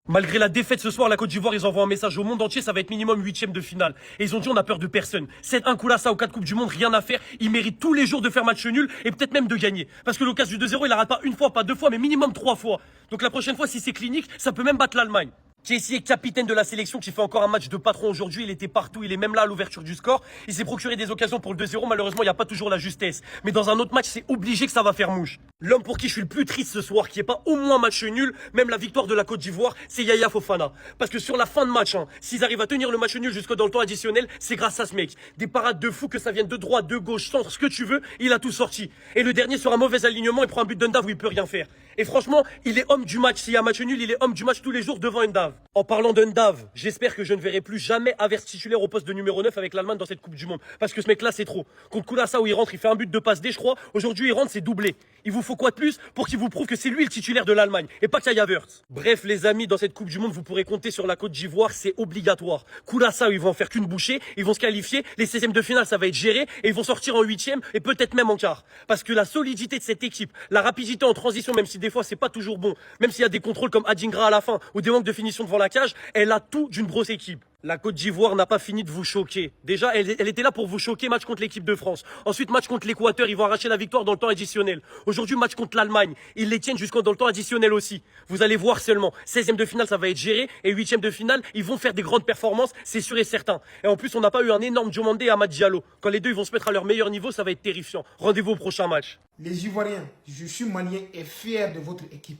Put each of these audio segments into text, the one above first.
Malgré la défaite ce soir, la Côte d'Ivoire, ils envoient un message au monde entier, ça va être minimum huitième de finale. Et ils ont dit on a peur de personne. C'est un coup là, ça aux 4 Coupes du Monde, rien à faire. Ils méritent tous les jours de faire match nul et peut-être même de gagner. Parce que l'occasion du 2-0, il la rate pas une fois, pas deux fois, mais minimum 3 fois. Donc la prochaine fois, si c'est clinique, ça peut même battre l'Allemagne. Kessie est capitaine de la sélection qui fait encore un match de patron aujourd'hui. Il était partout, il est même là à l'ouverture du score. Il s'est procuré des occasions pour le 2-0. Malheureusement, il n'y a pas toujours la justesse. Mais dans un autre match, c'est obligé que ça va faire mouche. L'homme pour qui je suis le plus triste ce soir, qui est pas au moins match nul, même la victoire de la Côte d'Ivoire, c'est Yaya Fofana. Parce que sur la fin de match, s'ils arrivent à tenir le match nul jusque dans le temps additionnel, c'est grâce à ce mec. Des parades de fou, que ça vienne de droite, de gauche, centre, ce que tu veux, il a tout sorti. Et le dernier sur un mauvais alignement, il prend un but d'Undav où il peut rien faire. Et franchement, il est homme du match. S'il y a match nul, il est homme du match tous les jours devant Undav. En parlant d'Undav, j'espère que je ne verrai plus jamais Havertz titulaire au poste de numéro 9 avec l'Allemagne dans cette Coupe du Monde. Parce que ce mec-là, c'est trop. Contre Koulassa où il rentre, il fait un but de passe D, je crois. Aujourd'hui, il rentre, c'est doublé. Il vous faut quoi de plus pour qu'il vous prouve que c'est lui le titulaire de l'Allemagne et pas qu'il y a Havertz. Bref, les amis, dans cette Coupe du Monde, vous pourrez compter sur la Côte d'Ivoire, c'est obligatoire. Koulassa, ils vont en faire qu'une bouchée, ils vont se qualifier. Les 16e de finale, ça va être géré et ils vont sortir en 8e et peut-être même en quart. Parce que la solidité de cette équipe, la rapidité en transition, même si des fois c'est pas toujours bon, même s'il y a des contrôles comme Adingra à la fin ou des manques de finition devant la cage, elle a tout d'une grosse équipe. La Côte d'Ivoire n'a pas fini de vous choquer. Déjà, elle était là pour vous choquer, match contre l'équipe de France. Ensuite, match contre l'Équateur, ils vont arracher la victoire dans le temps additionnel. Aujourd'hui, match contre l'Allemagne. Ils les tiennent jusqu'au dans le temps additionnel aussi. Vous allez voir seulement. 16e de finale, ça va être géré. Et 8e de finale, ils vont faire des grandes performances, c'est sûr et certain. Et en plus, on n'a pas eu un énorme Diomandé et Amad Diallo. Quand les deux ils vont se mettre à leur meilleur niveau, ça va être terrifiant. Rendez-vous au prochain match. Les Ivoiriens, je suis malien et fier de votre équipe.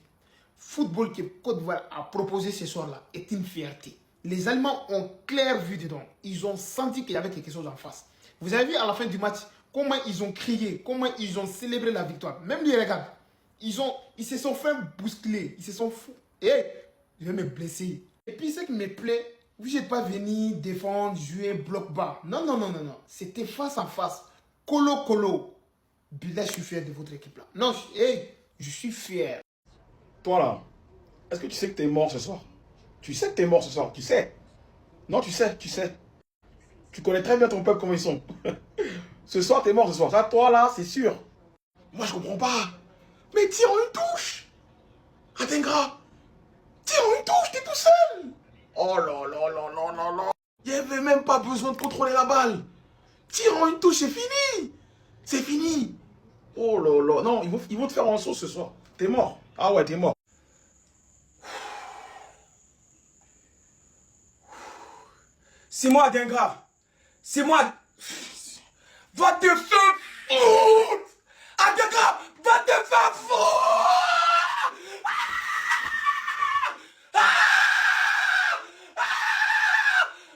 Football que Côte d'Ivoire a proposé ce soir-là est une fierté. Les Allemands ont clair vu dedans. Ils ont senti qu'il y avait quelque chose en face. Vous avez vu à la fin du match comment ils ont crié, comment ils ont célébré la victoire. Même les regards, ils se sont fait bousculer, ils se sont fous. Et je vais me blesser. Et puis ce qui me plaît, vous n'êtes pas venu défendre, jouer bloc bas. Non, non, non, non, non. C'était face à face. Colo, colo. Là, je suis fier de votre équipe là. Non, je suis fier. Toi là, est-ce que tu sais que t'es mort ce soir? Tu sais que t'es mort ce soir, tu sais. Non, tu sais, tu sais. Tu connais très bien ton peuple, comment ils sont. Ce soir, t'es mort ce soir. Ça, toi là, c'est sûr. Moi, je comprends pas. Mais tire en une touche. Atengra, tire en une touche, t'es tout seul. Oh là là là là là là. Il n'y avait même pas besoin de contrôler la balle. Tire en une touche, c'est fini. C'est fini. Oh là là. Non, ils vont te faire en sauce ce soir. T'es mort. Ah ouais, t'es mort. C'est moi, Dingra. C'est moi. Va te faire foutre. Ah, Dingra, va te faire foutre.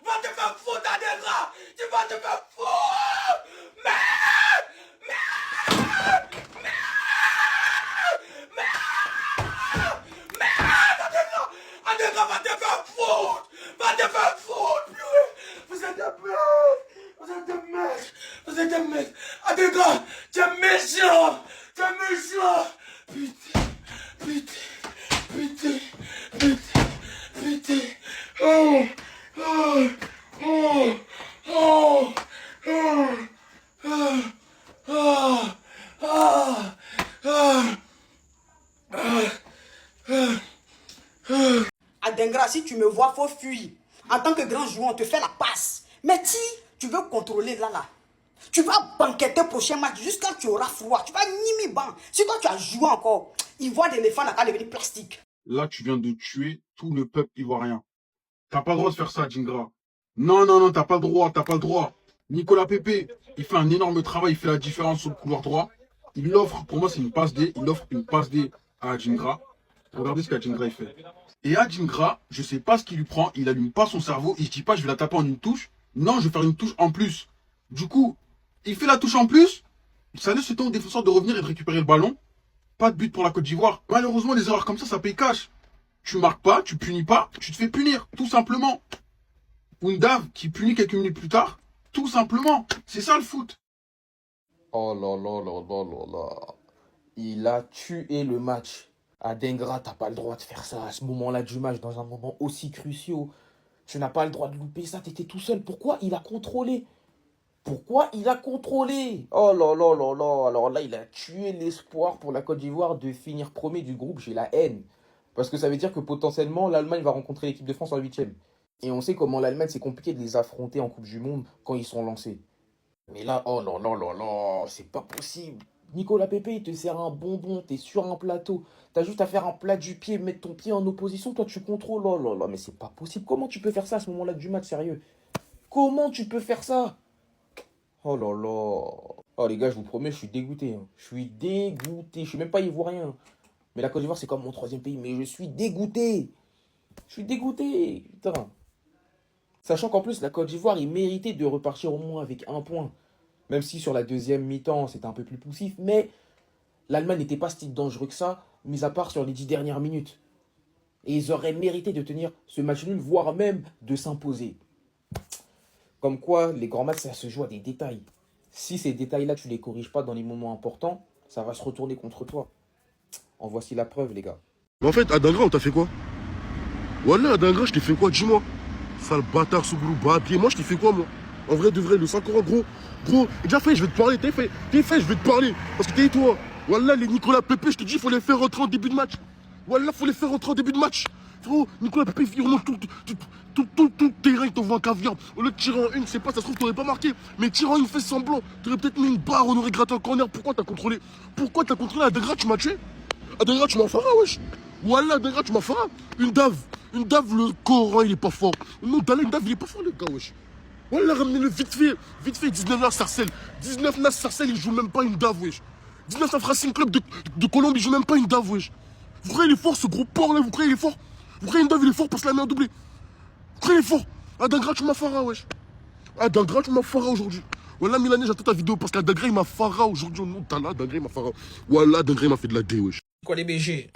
Va te faire foutre, Dingra. Tu vas te faire foutre. Adingra, va te faire foutre. Va te faire foutre, purée. Vous êtes des mecs. Vous êtes des mecs. Vous êtes des mecs. Adingra, tu es méchant. Tu es méchant. Putain. Putain. Putain. Putain. Putain. Oh. Oh. Oh. Oh. Oh. Oh. Oh. Oh. Oh. Adengra, si tu me vois, faut fuir. En tant que grand joueur, on te fait la passe. Mais si tu veux contrôler là, tu vas banqueter prochain match jusqu'à ce que tu auras froid. Tu vas nimi ban. Si toi tu as joué encore, il voit d'éléphant n'a qu'à devenir plastique. Là, tu viens de tuer tout le peuple ivoirien. T'as pas le droit de faire ça, Djingra. Non, non, non, t'as pas le droit, t'as pas le droit. Nicolas Pepe, il fait un énorme travail, il fait la différence sur le couloir droit. Il offre, pour moi, c'est une passe D, il offre une passe D à Djingra. Regardez ce qu'Adjingra il fait. Et Adjingra, je sais pas ce qu'il lui prend, il allume pas son cerveau, il se dit pas je vais la taper en une touche. Non, je vais faire une touche en plus. Du coup, il fait la touche en plus, ça laisse le temps au défenseur de revenir et de récupérer le ballon. Pas de but pour la Côte d'Ivoire. Malheureusement, les erreurs comme ça paye cash. Tu marques pas, tu punis pas, tu te fais punir, tout simplement. Undav qui punit quelques minutes plus tard, tout simplement. C'est ça le foot. Oh là là là là là là. Il a tué le match. Adengra, t'as pas le droit de faire ça à ce moment-là du match, dans un moment aussi crucial. Tu n'as pas le droit de louper ça, t'étais tout seul. Pourquoi il a contrôlé? Pourquoi il a contrôlé? Oh là là là là. Alors là, il a tué l'espoir pour la Côte d'Ivoire de finir premier du groupe. J'ai la haine. Parce que ça veut dire que potentiellement, l'Allemagne va rencontrer l'équipe de France en huitième. Et on sait comment l'Allemagne, c'est compliqué de les affronter en Coupe du Monde quand ils sont lancés. Mais là, oh là là là là, c'est pas possible. Nicolas Pepe, il te sert un bonbon, t'es sur un plateau. T'as juste à faire un plat du pied, mettre ton pied en opposition, toi tu contrôles. Oh là là, mais c'est pas possible. Comment tu peux faire ça à ce moment-là du match, sérieux? Comment tu peux faire ça? Oh là là. Oh les gars, je vous promets, je suis dégoûté, hein. Je suis dégoûté. Je suis même pas ivoirien. Mais la Côte d'Ivoire, c'est comme mon troisième pays. Mais je suis dégoûté. Je suis dégoûté. Putain. Sachant qu'en plus, la Côte d'Ivoire, il méritait de repartir au moins avec un point. Même si sur la deuxième mi-temps, c'était un peu plus poussif. Mais l'Allemagne n'était pas si dangereux que ça, mis à part sur les 10 dernières minutes. Et ils auraient mérité de tenir ce match nul, voire même de s'imposer. Comme quoi, les grands matchs, ça se joue à des détails. Si ces détails-là, tu les corriges pas dans les moments importants, ça va se retourner contre toi. En voici la preuve, les gars. Mais en fait, à Dangra, on t'a fait quoi? Wallah, à Dangra, je t'ai fait quoi? Dis-moi. Sale bâtard, ce gros bâtier. Moi, je t'ai fait quoi, moi? En vrai, de vrai, le 5 euros, gros, déjà fait, je vais te parler. T'es fait, je vais te parler. Parce que t'es toi. Wallah, les Nicolas Pepe, je te dis, il faut les faire rentrer en début de match. Wallah, faut les faire rentrer en début de match. Frérot, Nicolas Pepe, il remonte tout le terrain, il t'envoie un caviar. Au lieu de tirer en une, c'est pas, ça se trouve, t'aurais pas marqué. Mais tirer en une, fais semblant. T'aurais peut-être mis une barre, on aurait gratté un corner. Pourquoi t'as contrôlé? Pourquoi t'as contrôlé à Dangra, tu m'as tué? À Dangra, tu m'as fait wesh. Wallah, à Dangra, tu m'as fait une dave. Une dave, le Coran, il est pas fort. Non, Dallah, une dave, il est pas fort, le gars, wesh. Wallah, ramenez-le vite fait. Vite fait, 19 Nas Sarcelles. 19 Nas Sarcelles, il joue même pas une dave, wesh. 19 Racing Club de Colombie, il joue même pas une dave, wesh. Vous croyez il est fort, ce gros porc là? Vous croyez il est fort? Vous croyez une dave, il est fort parce que la main doublée? Vous croyez il est fort? À Dangra, tu m'as fara, wesh. À Dangra, tu m'as fara aujourd'hui. Wallah, Milanais, j'attends ta vidéo parce qu'à Dangra, il m'a fara aujourd'hui. Non, t'as là, Dangra, il m'a fara. Wallah, Dangra, il m'a fait de la dé, wesh. Quoi les BG?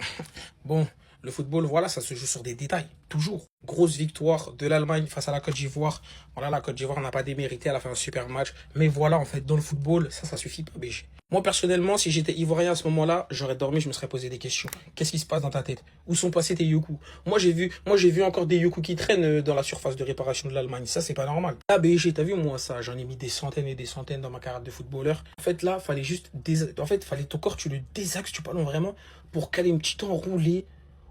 Bon, le football, voilà, ça se joue sur des détails, toujours. Grosse victoire de l'Allemagne face à la Côte d'Ivoire. Voilà, la Côte d'Ivoire n'a pas démérité, elle a fait un super match. Mais voilà, en fait, dans le football, ça suffit pas, BG. Moi, personnellement, si j'étais ivoirien à ce moment-là, j'aurais dormi, je me serais posé des questions. Qu'est-ce qui se passe dans ta tête? Où sont passés tes Yoku? Moi, j'ai vu encore des Yoku qui traînent dans la surface de réparation de l'Allemagne. Ça, c'est pas normal. Là, BG, t'as vu, moi, ça, j'en ai mis des centaines et des centaines dans ma carrière de footballeur. En fait, là, fallait juste, fallait ton corps, tu le désaxes, tu parles vraiment, pour caler une petite enroulée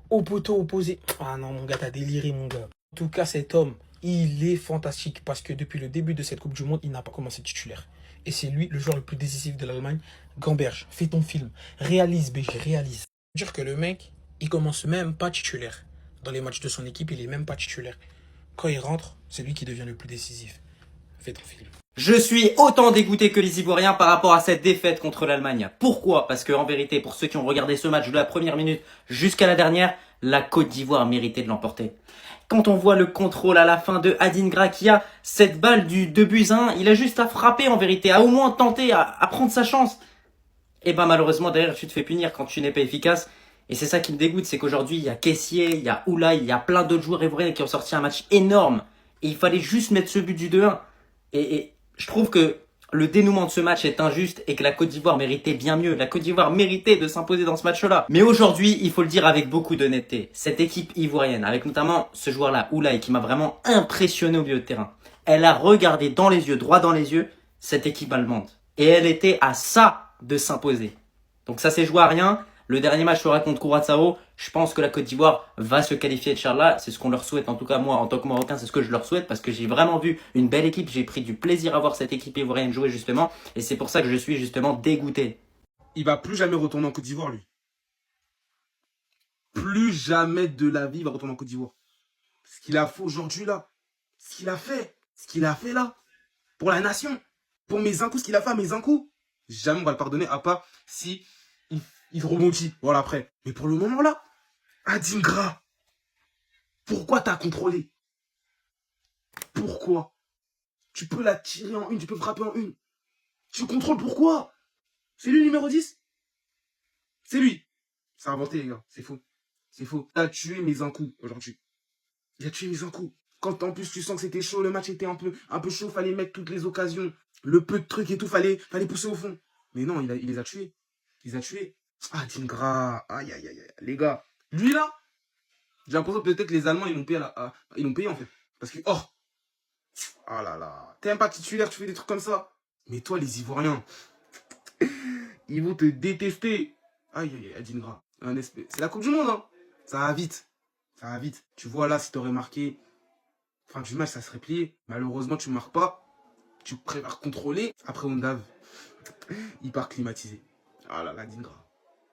au poteau opposé. Ah non, mon gars, t'as déliré, mon gars. En tout cas, cet homme, il est fantastique parce que depuis le début de cette Coupe du Monde, il n'a pas commencé titulaire. Et c'est lui, le joueur le plus décisif de l'Allemagne. Gamberge, fais ton film. Réalise, BG, réalise. Dire que le mec, il commence même pas titulaire. Dans les matchs de son équipe, il est même pas titulaire. Quand il rentre, c'est lui qui devient le plus décisif. Fais ton film. Je suis autant dégoûté que les Ivoiriens par rapport à cette défaite contre l'Allemagne. Pourquoi? Parce que en vérité, pour ceux qui ont regardé ce match de la première minute jusqu'à la dernière, la Côte d'Ivoire méritait de l'emporter. Quand on voit le contrôle à la fin de Adingra qui a cette balle du 2-1, il a juste à frapper en vérité, à au moins tenter, à prendre sa chance. Et ben malheureusement derrière tu te fais punir quand tu n'es pas efficace. Et c'est ça qui me dégoûte, c'est qu'aujourd'hui il y a Kessié, il y a Oulay, il y a plein d'autres joueurs ivoiriens qui ont sorti un match énorme. Et il fallait juste mettre ce but du 2-1. Et je trouve que le dénouement de ce match est injuste et que la Côte d'Ivoire méritait bien mieux. La Côte d'Ivoire méritait de s'imposer dans ce match-là. Mais aujourd'hui, il faut le dire avec beaucoup d'honnêteté, cette équipe ivoirienne, avec notamment ce joueur-là, Oulay, qui m'a vraiment impressionné au milieu de terrain, elle a regardé dans les yeux, droit dans les yeux, cette équipe allemande. Et elle était à ça de s'imposer. Donc ça s'est joué à rien. Le dernier match sera contre Curaçao. Je pense que la Côte d'Ivoire va se qualifier de Charles. C'est ce qu'on leur souhaite. En tout cas, moi, en tant que Marocain, c'est ce que je leur souhaite parce que j'ai vraiment vu une belle équipe. J'ai pris du plaisir à voir cette équipe ivoirienne jouer justement. Et c'est pour ça que je suis justement dégoûté. Il va plus jamais retourner en Côte d'Ivoire, lui. Plus jamais de la vie, il va retourner en Côte d'Ivoire. Ce qu'il a fait aujourd'hui, là. Ce qu'il a fait là. Pour la nation. Pour mes coups, ce qu'il a fait à mes coups. Jamais on va le pardonner, à part si il rebondit. Voilà, après. Mais pour le moment, là, Adingra, pourquoi t'as contrôlé? Pourquoi? Tu peux la tirer en une, tu peux frapper en une. Tu contrôles pourquoi? C'est lui le numéro 10? C'est lui. C'est inventé, les gars. C'est faux. C'est faux. Il a tué mes coups aujourd'hui. Il a tué mes coups. Quand en plus tu sens que c'était chaud, le match était un peu chaud, fallait mettre toutes les occasions. Le peu de trucs et tout, fallait pousser au fond. Mais non, il les a tués. Il les a tués. Ah, Dingra. Aïe, aïe, aïe. Les gars, lui là, j'ai l'impression que peut-être les Allemands, ils l'ont payé en fait. Parce que, oh là là. T'es même pas titulaire, tu fais des trucs comme ça. Mais toi, les Ivoiriens, ils vont te détester. Aïe, aïe, aïe, Dingra. C'est la Coupe du Monde, hein. Ça va vite. Ça va vite. Tu vois, là, si t'aurais marqué, fin du match, ça serait plié. Malheureusement, tu marques pas. Tu préfères contrôler. Après, Ondav, il part climatisé. Ah là là, Dingra.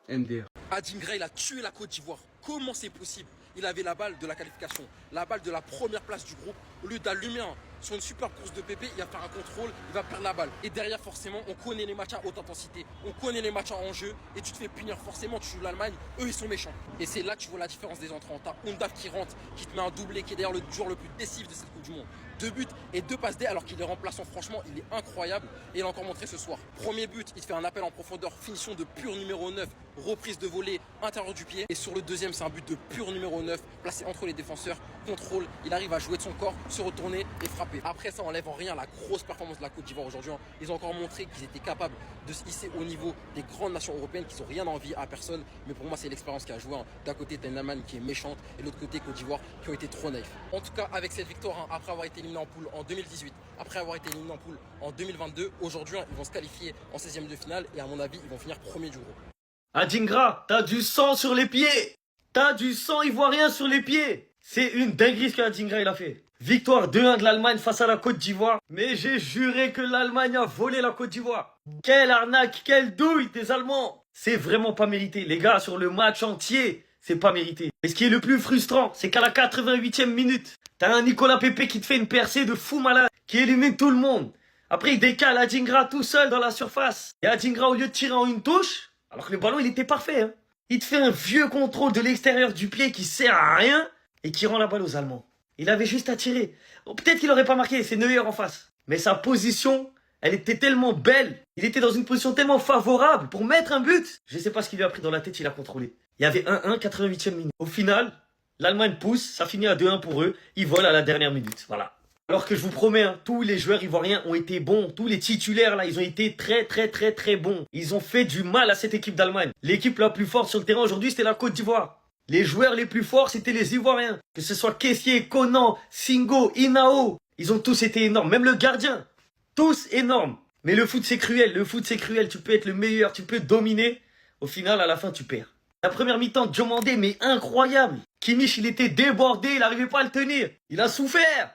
MDR. Adingra, il a tué la Côte d'Ivoire. Comment c'est possible? Il avait la balle de la qualification, la balle de la première place du groupe. Au lieu d'allumer sur une super course de Pépé, il va faire un contrôle, il va perdre la balle. Et derrière, forcément, on connaît les matchs à haute intensité, on connaît les matchs à enjeu, et tu te fais punir. Forcément, tu joues l'Allemagne, eux, ils sont méchants. Et c'est là que tu vois la différence des entrants. T'as Ondav qui rentre, qui te met un doublé, qui est d'ailleurs le joueur le plus décisif de cette Coupe du Monde. 2 buts et 2 passes D alors qu'il est remplaçant. Franchement, il est incroyable et il a encore montré ce soir. Premier but, il fait un appel en profondeur, finition de pur numéro 9, reprise de volée, intérieur du pied. Et sur le deuxième, c'est un but de pur numéro 9, placé entre les défenseurs, contrôle. Il arrive à jouer de son corps, se retourner et frapper. Après, ça enlève en rien la grosse performance de la Côte d'Ivoire aujourd'hui. Ils ont encore montré qu'ils étaient capables de se hisser au niveau des grandes nations européennes, qu'ils n'ont rien envie à personne. Mais pour moi, c'est l'expérience qui a joué. D'un côté, t'as une Allemagne qui est méchante et de l'autre côté, Côte d'Ivoire qui ont été trop naïfs. En tout cas, avec cette victoire, après avoir été éliminé en poule en 2018, après avoir été éliminé en poule en 2022, aujourd'hui, ils vont se qualifier en 16e de finale et à mon avis, ils vont finir premier du groupe. Adingra, t'as du sang sur les pieds. T'as du sang ivoirien sur les pieds. C'est une dinguerie ce qu'Adingra il a fait. Victoire 2-1 de l'Allemagne face à la Côte d'Ivoire. Mais j'ai juré que l'Allemagne a volé la Côte d'Ivoire. Quelle arnaque, quelle douille des Allemands. C'est vraiment pas mérité. Les gars, sur le match entier, c'est pas mérité. Et ce qui est le plus frustrant, c'est qu'à la 88e minute, t'as un Nicolas Pepe qui te fait une percée de fou malade, qui élimine tout le monde. Après, il décale Adingra tout seul dans la surface. Et Adingra, au lieu de tirer en une touche, alors que le ballon, il était parfait, hein, il te fait un vieux contrôle de l'extérieur du pied qui sert à rien et qui rend la balle aux Allemands. Il avait juste à tirer. Bon, peut-être qu'il n'aurait pas marqué, c'est Neuer en face. Mais sa position, elle était tellement belle. Il était dans une position tellement favorable pour mettre un but. Je ne sais pas ce qu'il lui a pris dans la tête, il a contrôlé. Il y avait 1-1, 88e minute. Au final, l'Allemagne pousse, ça finit à 2-1 pour eux. Ils volent à la dernière minute, voilà. Alors que je vous promets, hein, tous les joueurs ivoiriens ont été bons. Tous les titulaires, là, ils ont été très bons. Ils ont fait du mal à cette équipe d'Allemagne. L'équipe la plus forte sur le terrain aujourd'hui, c'était la Côte d'Ivoire. Les joueurs les plus forts, c'était les Ivoiriens. Que ce soit Kessié, Conan, Singo, Inao. Ils ont tous été énormes. Même le gardien. Tous énormes. Mais le foot, c'est cruel. Le foot, c'est cruel. Tu peux être le meilleur, tu peux dominer. Au final, à la fin, tu perds. La première mi-temps, Diomandé, mais incroyable. Kimmich, il était débordé, il n'arrivait pas à le tenir. Il a souffert.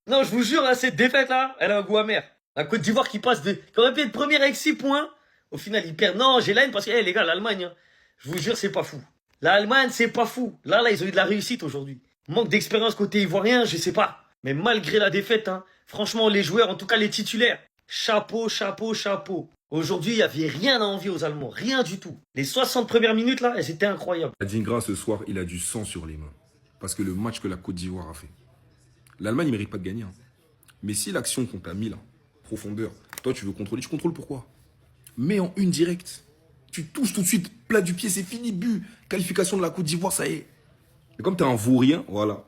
Non, je vous jure, hein, cette défaite-là, elle a un goût amer. La Côte d'Ivoire qui aurait pu être première avec 6 points. Au final, il perd. Non, j'ai la haine parce que, les gars, l'Allemagne, hein, je vous jure, c'est pas fou. L'Allemagne, c'est pas fou. Là, ils ont eu de la réussite aujourd'hui. Manque d'expérience côté ivoirien, je sais pas. Mais malgré la défaite, hein, franchement, les joueurs, en tout cas les titulaires, chapeau. Aujourd'hui, il n'y avait rien à envier aux Allemands. Rien du tout. Les 60 premières minutes, là, elles étaient incroyables. Adingra, ce soir, il a du sang sur les mains. Parce que le match que la Côte d'Ivoire a fait. L'Allemagne ne mérite pas de gagner. Hein. Mais si l'action qu'on t'a mis là, profondeur, toi tu veux contrôler, tu contrôles pourquoi? Mets en une directe. Tu touches tout de suite, plat du pied, c'est fini, but. Qualification de la Côte d'Ivoire, ça y est. Et comme t'es un vaurien, voilà.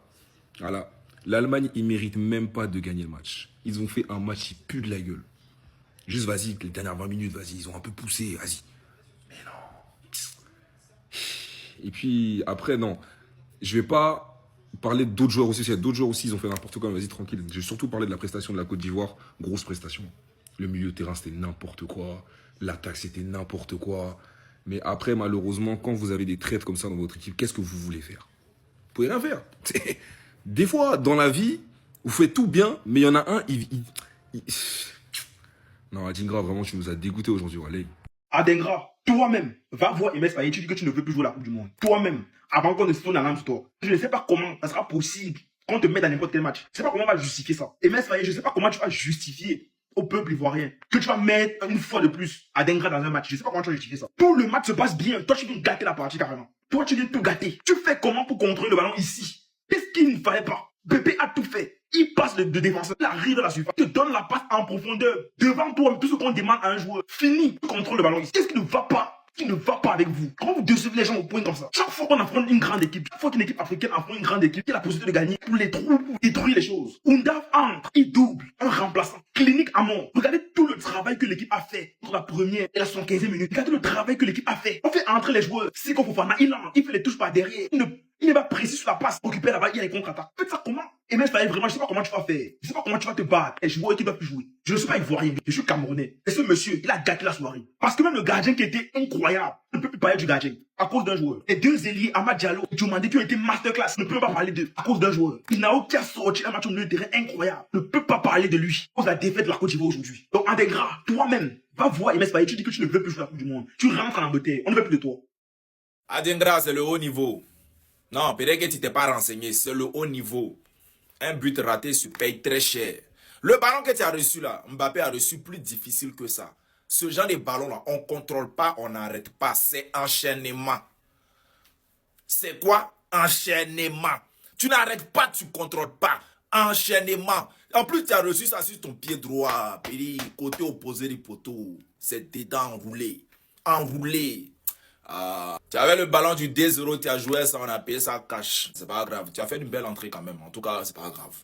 L'Allemagne, ils ne méritent même pas de gagner le match. Ils ont fait un match qui pue de la gueule. Juste, vas-y, les dernières 20 minutes, vas-y, ils ont un peu poussé, vas-y. Mais non. Et puis, après, non. Je vais pas parler d'autres joueurs aussi. Il y a d'autres joueurs aussi, ils ont fait n'importe quoi. Vas-y, tranquille. Je vais surtout parler de la prestation de la Côte d'Ivoire. Grosse prestation. Le milieu de terrain, c'était n'importe quoi. L'attaque, c'était n'importe quoi. Mais après, malheureusement, quand vous avez des traites comme ça dans votre équipe, qu'est-ce que vous voulez faire? Vous pouvez rien faire. Des fois, dans la vie, vous faites tout bien, mais il y en a un, Non, Adingra, vraiment, tu nous as dégoûté aujourd'hui. Allez. Adingra, toi-même, va voir Emes Faye, tu dis que tu ne veux plus jouer la Coupe du Monde. Toi-même, avant qu'on ne se tourne la lame sur toi. Je ne sais pas comment ça sera possible qu'on te mette dans n'importe quel match. Je ne sais pas comment on va justifier ça. Emes Faye, je ne sais pas comment tu vas justifier au peuple ivoirien que tu vas mettre une fois de plus Adingra dans un match. Je ne sais pas comment tu vas justifier ça. Tout le match se passe bien. Toi, tu viens gâter la partie carrément. Toi, tu viens tout gâter. Tu fais comment pour contrôler le ballon ici? Qu'est-ce qu'il ne fallait pas? Pépé a tout fait. Il passe de défenseur, il arrive dans la surface, te donne la passe en profondeur. Devant toi, tout ce qu'on demande à un joueur. Fini, tu contrôles le ballon ici. Qu'est-ce qui ne va pas? Qui ne va pas avec vous? Comment vous décevez les gens au point comme ça? Chaque fois qu'on affronte une grande équipe, chaque fois qu'une équipe africaine affronte une grande équipe, qui a la possibilité de gagner pour les trous, pour détruire les choses. Ondav entre, il double, un remplaçant, clinique à mort. Regardez tout le travail que l'équipe a fait entre la première et la 75e minute. Regardez le travail que l'équipe a fait. On fait entrer les joueurs. Seko Fofana, il fait les touches par derrière. Il n'est pas précis sur la passe. Occuper la balle, il y a les contre-attaques. Faites ça comment? Et même vraiment, je sais pas comment tu vas faire. Je sais pas comment tu vas te battre. Et je vois qui doit plus jouer. Je ne suis pas ivoirien, je suis camerounais. Et ce monsieur, il a gâté la soirée. Parce que même le gardien qui était incroyable, on ne peut plus parler du gardien. À cause d'un joueur. Et deux ailiers, Amad Diallo et Diomandé, qui ont été masterclass, on ne peut pas parler d'eux. À cause d'un joueur. Il n'a aucun sorti un match au milieu de terrain incroyable. On ne peut pas parler de lui. À cause de la défaite de la Côte d'Ivoire aujourd'hui. Donc, Adingra, toi-même, va voir MS Faye, tu dis que tu ne veux plus jouer la Coupe du Monde. Tu rentres en Angleterre, on ne veut plus de toi. Adingra, c'est le haut niveau. Non, peut-être que tu t'es pas renseigné, c'est le haut niveau. Un but raté se paye très cher. Le ballon que tu as reçu là, Mbappé a reçu plus difficile que ça. Ce genre de ballon là, on ne contrôle pas, on n'arrête pas. C'est enchaînement. C'est quoi? Enchaînement. Tu n'arrêtes pas, tu ne contrôles pas. Enchaînement. En plus, tu as reçu ça sur ton pied droit. Puis, côté opposé du poteau. C'est dedans enroulé. Enroulé. Tu avais le ballon du 2-0, tu as joué ça, on a payé ça cash. C'est pas grave. Tu as fait une belle entrée quand même. En tout cas, c'est pas grave.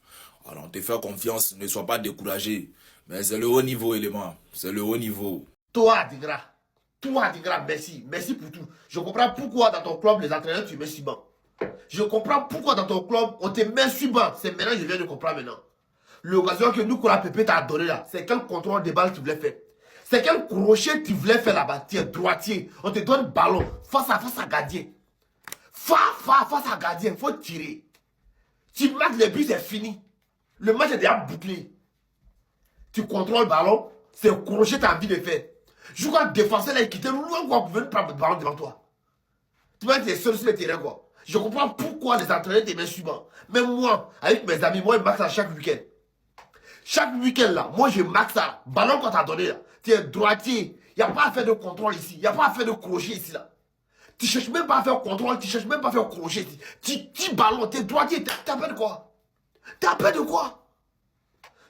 Alors, on te fait confiance. Ne sois pas découragé. Mais c'est le haut niveau, élément. C'est le haut niveau. Toi, Adingra, merci. Merci pour tout. Je comprends pourquoi dans ton club, les entraîneurs, tu mets sur banc. Je comprends pourquoi dans ton club, on te met sur banc. C'est maintenant, je viens de comprendre maintenant. L'occasion que nous, Nicolas Pepe t'a donné là, c'est quel contrôle de balle tu voulais faire? C'est quel crochet tu voulais faire là-bas? Tu es droitier. On te donne ballon. Face à gardien. Face à gardien. Il faut tirer. Tu marques les buts, c'est fini. Le match est déjà bouclé. Tu contrôles le ballon. C'est le crochet que tu as envie de faire. Je crois que le défenseur là, il quittait loin quoi pour venir prendre le ballon devant toi. Tu vas être seul sur le terrain quoi. Je comprends pourquoi les entraîneurs te mettent suivant. Même moi, avec mes amis, moi, je marque ça chaque week-end. Chaque week-end là, moi je marque ça. Ballon qu'on t'a donné là. Tu es droitier. Il n'y a pas à faire de contrôle ici. Il n'y a pas à faire de crochet ici là. Tu ne cherches même pas à faire contrôle. Tu ne cherches même pas à faire crochet ici. Tu ballon. Tu es droitier. T'as peur de quoi? T'as peur de quoi?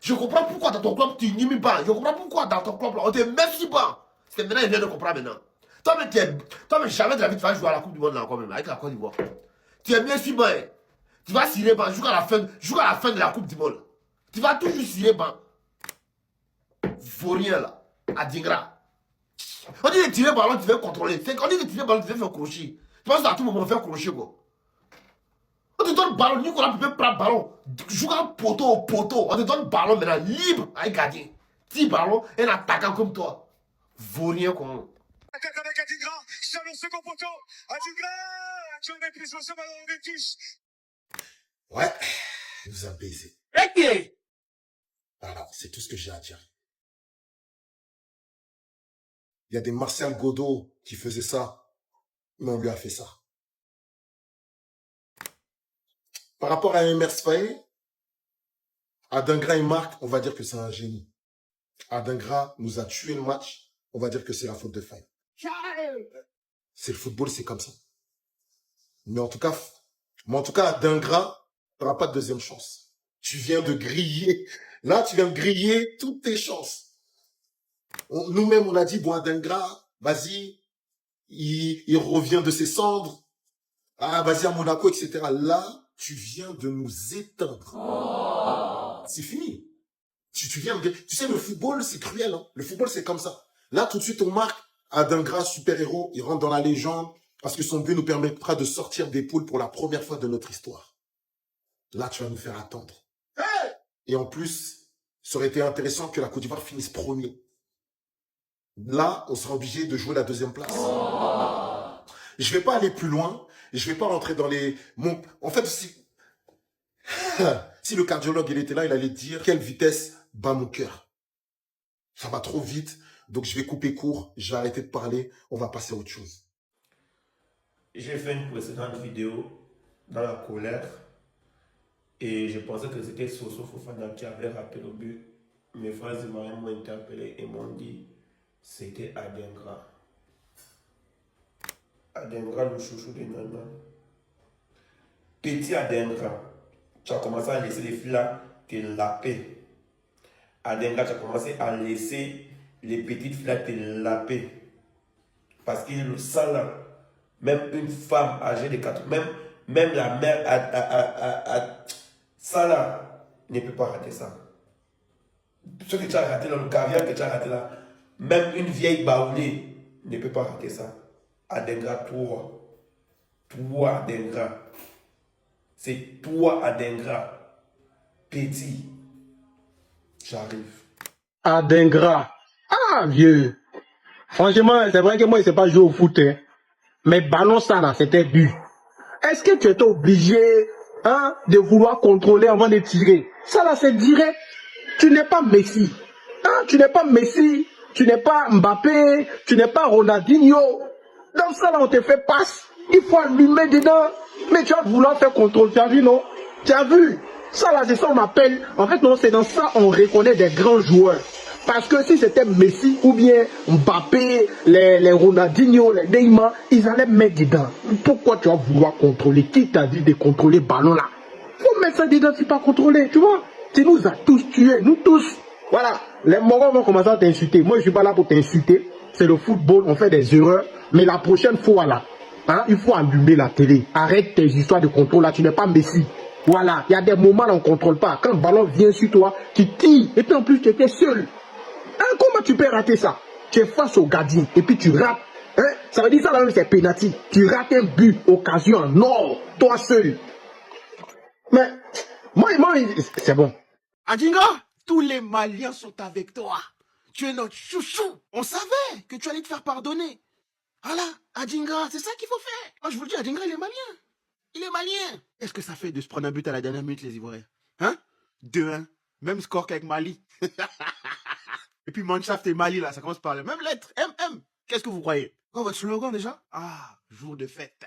Je comprends pourquoi dans ton club tu n'y pas. Je comprends pourquoi dans ton club là, on te met sur banc. C'est maintenant, il vient de comprendre maintenant. Toi-même, jamais de la vie tu vas jouer à la Coupe du Monde là encore même, avec la Côte d'Ivoire. Tu es bien sur banc. Hein. Tu vas cirer banc jusqu'à la fin de la Coupe du Monde. Tu vas toujours cirer banc. Vaurien là, Adingra. On dit de tirer ballon, tu veux contrôler. On dit de tirer ballon, tu veux faire crochet. Tu penses à tout moment faire crochet quoi. On te donne ballon, Nicolas peut prendre ballon. Joue un poteau au poteau. On te donne ballon maintenant libre avec gardien. 10 ballons, un attaquant comme toi. Vaurien comment. Attaque avec Adingra, sur le second poteau. Adingra, tu aurais pu jouer ce ballon de touche. Ouais, il vous a baisé. Alors, c'est tout ce que j'ai à dire. Il y a des Marcel Godot qui faisaient ça, mais on lui a fait ça. Par rapport à Emers Faé, Adingra et Marc, on va dire que c'est un génie. Adingra nous a tué le match, on va dire que c'est la faute de Faye. C'est le football, c'est comme ça. Mais en tout cas, Adingra, tu n'auras pas de deuxième chance. Tu viens de griller. Là, tu viens de griller toutes tes chances. Nous-mêmes, on a dit, bon, Adingra, vas-y, il revient de ses cendres. Ah, vas-y à Monaco, etc. Là, tu viens de nous éteindre. C'est fini. Tu sais, le football, c'est cruel. Hein. Le football, c'est comme ça. Là, tout de suite, on marque Adingra, super-héros. Il rentre dans la légende parce que son but nous permettra de sortir des poules pour la première fois de notre histoire. Là, tu vas nous faire attendre. Et en plus, ça aurait été intéressant que la Côte d'Ivoire finisse premier. Là, on sera obligé de jouer la deuxième place. Je vais pas aller plus loin. Je vais pas rentrer dans les... En fait, si le cardiologue il était là, il allait dire quelle vitesse bat mon cœur. Ça va trop vite. Donc, je vais couper court. Je vais arrêter de parler. On va passer à autre chose. J'ai fait une précédente vidéo dans la colère. Et je pensais que c'était Soso Fofana qui avait rappelé le but. Mes frères ivoiriens m'ont interpellé et m'ont dit c'était Adingra. Adingra, le chouchou de Nana. Petit Adingra, tu as commencé à laisser les filles là te laper. Adingra, tu as commencé à laisser les petites filles là te laper. Parce qu'il le sent là. Même une femme âgée de 4 ans, même la mère ça là ne peut pas rater ça. Ce que tu as raté là, le caviar que tu as raté là, même une vieille baoulée ne peut pas rater ça. Adingra, toi Adingra. C'est toi Adingra. petit. J'arrive. Adingra. Ah, vieux. Franchement, c'est vrai que moi, je ne sais pas jouer au foot. Hein. Mais ballon ça là, c'était but. Est-ce que tu étais obligé de vouloir contrôler avant de tirer? Ça là, c'est direct. Tu n'es pas Messi. Tu n'es pas Messi. Tu n'es pas Mbappé. Tu n'es pas Ronaldinho. Dans ça là, on te fait passe. Il faut allumer dedans. Mais tu vas vouloir faire contrôle. Tu as vu, non? Tu as vu? Ça là, c'est ça on appelle. En fait, non, c'est dans ça on reconnaît des grands joueurs. Parce que si c'était Messi ou bien Mbappé, les Ronaldinho, les Neymar, ils allaient mettre dedans. Pourquoi tu vas vouloir contrôler? Qui t'a dit de contrôler le ballon là? Faut mettre ça dedans, c'est pas contrôler, tu vois? Tu nous as tous tués, nous tous. Voilà, les morons vont commencer à t'insulter. Moi, je suis pas là pour t'insulter. C'est le football, on fait des erreurs. Mais la prochaine fois là, il faut allumer la télé. Arrête tes histoires de contrôle là, tu n'es pas Messi. Voilà, il y a des moments où on ne contrôle pas. Quand le ballon vient sur toi, tu tires. Et puis en plus, tu étais seul. Comment tu peux rater ça? Tu es face au gardien et puis tu rates. Ça veut dire ça là même c'est penalty. Tu rates un but, occasion en or, toi seul. Mais moi c'est bon. Adingra, tous les Maliens sont avec toi. Tu es notre chouchou. On savait que tu allais te faire pardonner. Voilà, Adingra, c'est ça qu'il faut faire. Moi je vous le dis, Adingra il est malien. Il est malien. Qu'est-ce que ça fait de se prendre un but à la dernière minute les Ivoiriens? 2-1. Même score qu'avec Mali. Et puis Mannschaft et Mali, là, ça commence par les mêmes lettres. MM. Qu'est-ce que vous croyez? Quoi, votre slogan déjà? Ah, jour de fête.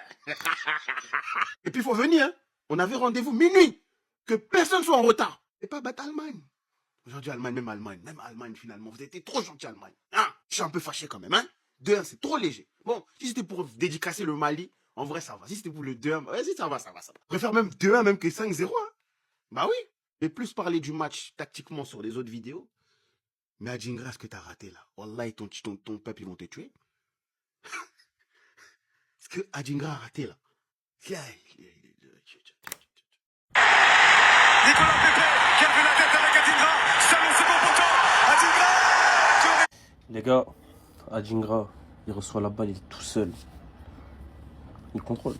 Et puis il faut venir, hein. On avait rendez-vous minuit. Que personne soit en retard. Et pas battre Allemagne. Aujourd'hui, même Allemagne, finalement. Vous étiez trop gentil, Allemagne. Je suis un peu fâché quand même, 2-1, c'est trop léger. Bon, si c'était pour dédicacer le Mali, en vrai, ça va. Si c'était pour le 2-1, vas-y, ça va. Je préfère même 2-1 même que 5-0, Bah oui. Et plus parler du match tactiquement sur les autres vidéos. Mais Adingra, ce que t'as raté là, Wallah, ton peuple, ils vont te tuer. Ce que Adingra a raté là. Nicolas Pepe qui a fait la tête avec Adingra. Salon second poteau. Adingra. Les gars, Adingra, il reçoit la balle, il est tout seul. Il contrôle.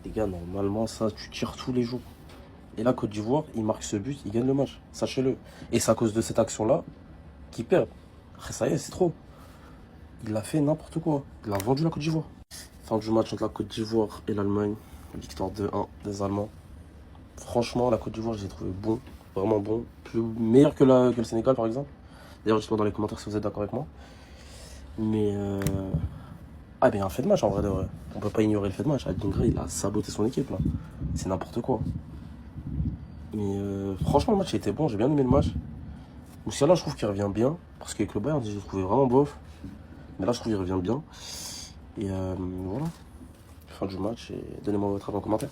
Les gars, normalement, ça, tu tires tous les jours. Et là, Côte d'Ivoire, il marque ce but, il gagne le match. Sachez-le. Et c'est à cause de cette action-là qu'il perd. Après, ça y est, c'est trop. Il a fait n'importe quoi. Il a vendu la Côte d'Ivoire. Fin du match entre la Côte d'Ivoire et l'Allemagne. Victoire 2-1 des Allemands. Franchement, la Côte d'Ivoire, je l'ai trouvé bon. Vraiment bon. Meilleur que le Sénégal, par exemple. D'ailleurs, dites-moi dans les commentaires si vous êtes d'accord avec moi. Mais... il y a un fait de match, en vrai de vrai. On peut pas ignorer le fait de match. Adingra, il a saboté son équipe, là. C'est n'importe quoi. Mais franchement, le match était bon. J'ai bien aimé le match. Moussiala, je trouve qu'il revient bien. Parce qu'avec le Bayern, je l'ai trouvé vraiment bof. Mais là, je trouve qu'il revient bien. Et voilà. Fin du match. Et donnez-moi votre avis en commentaire.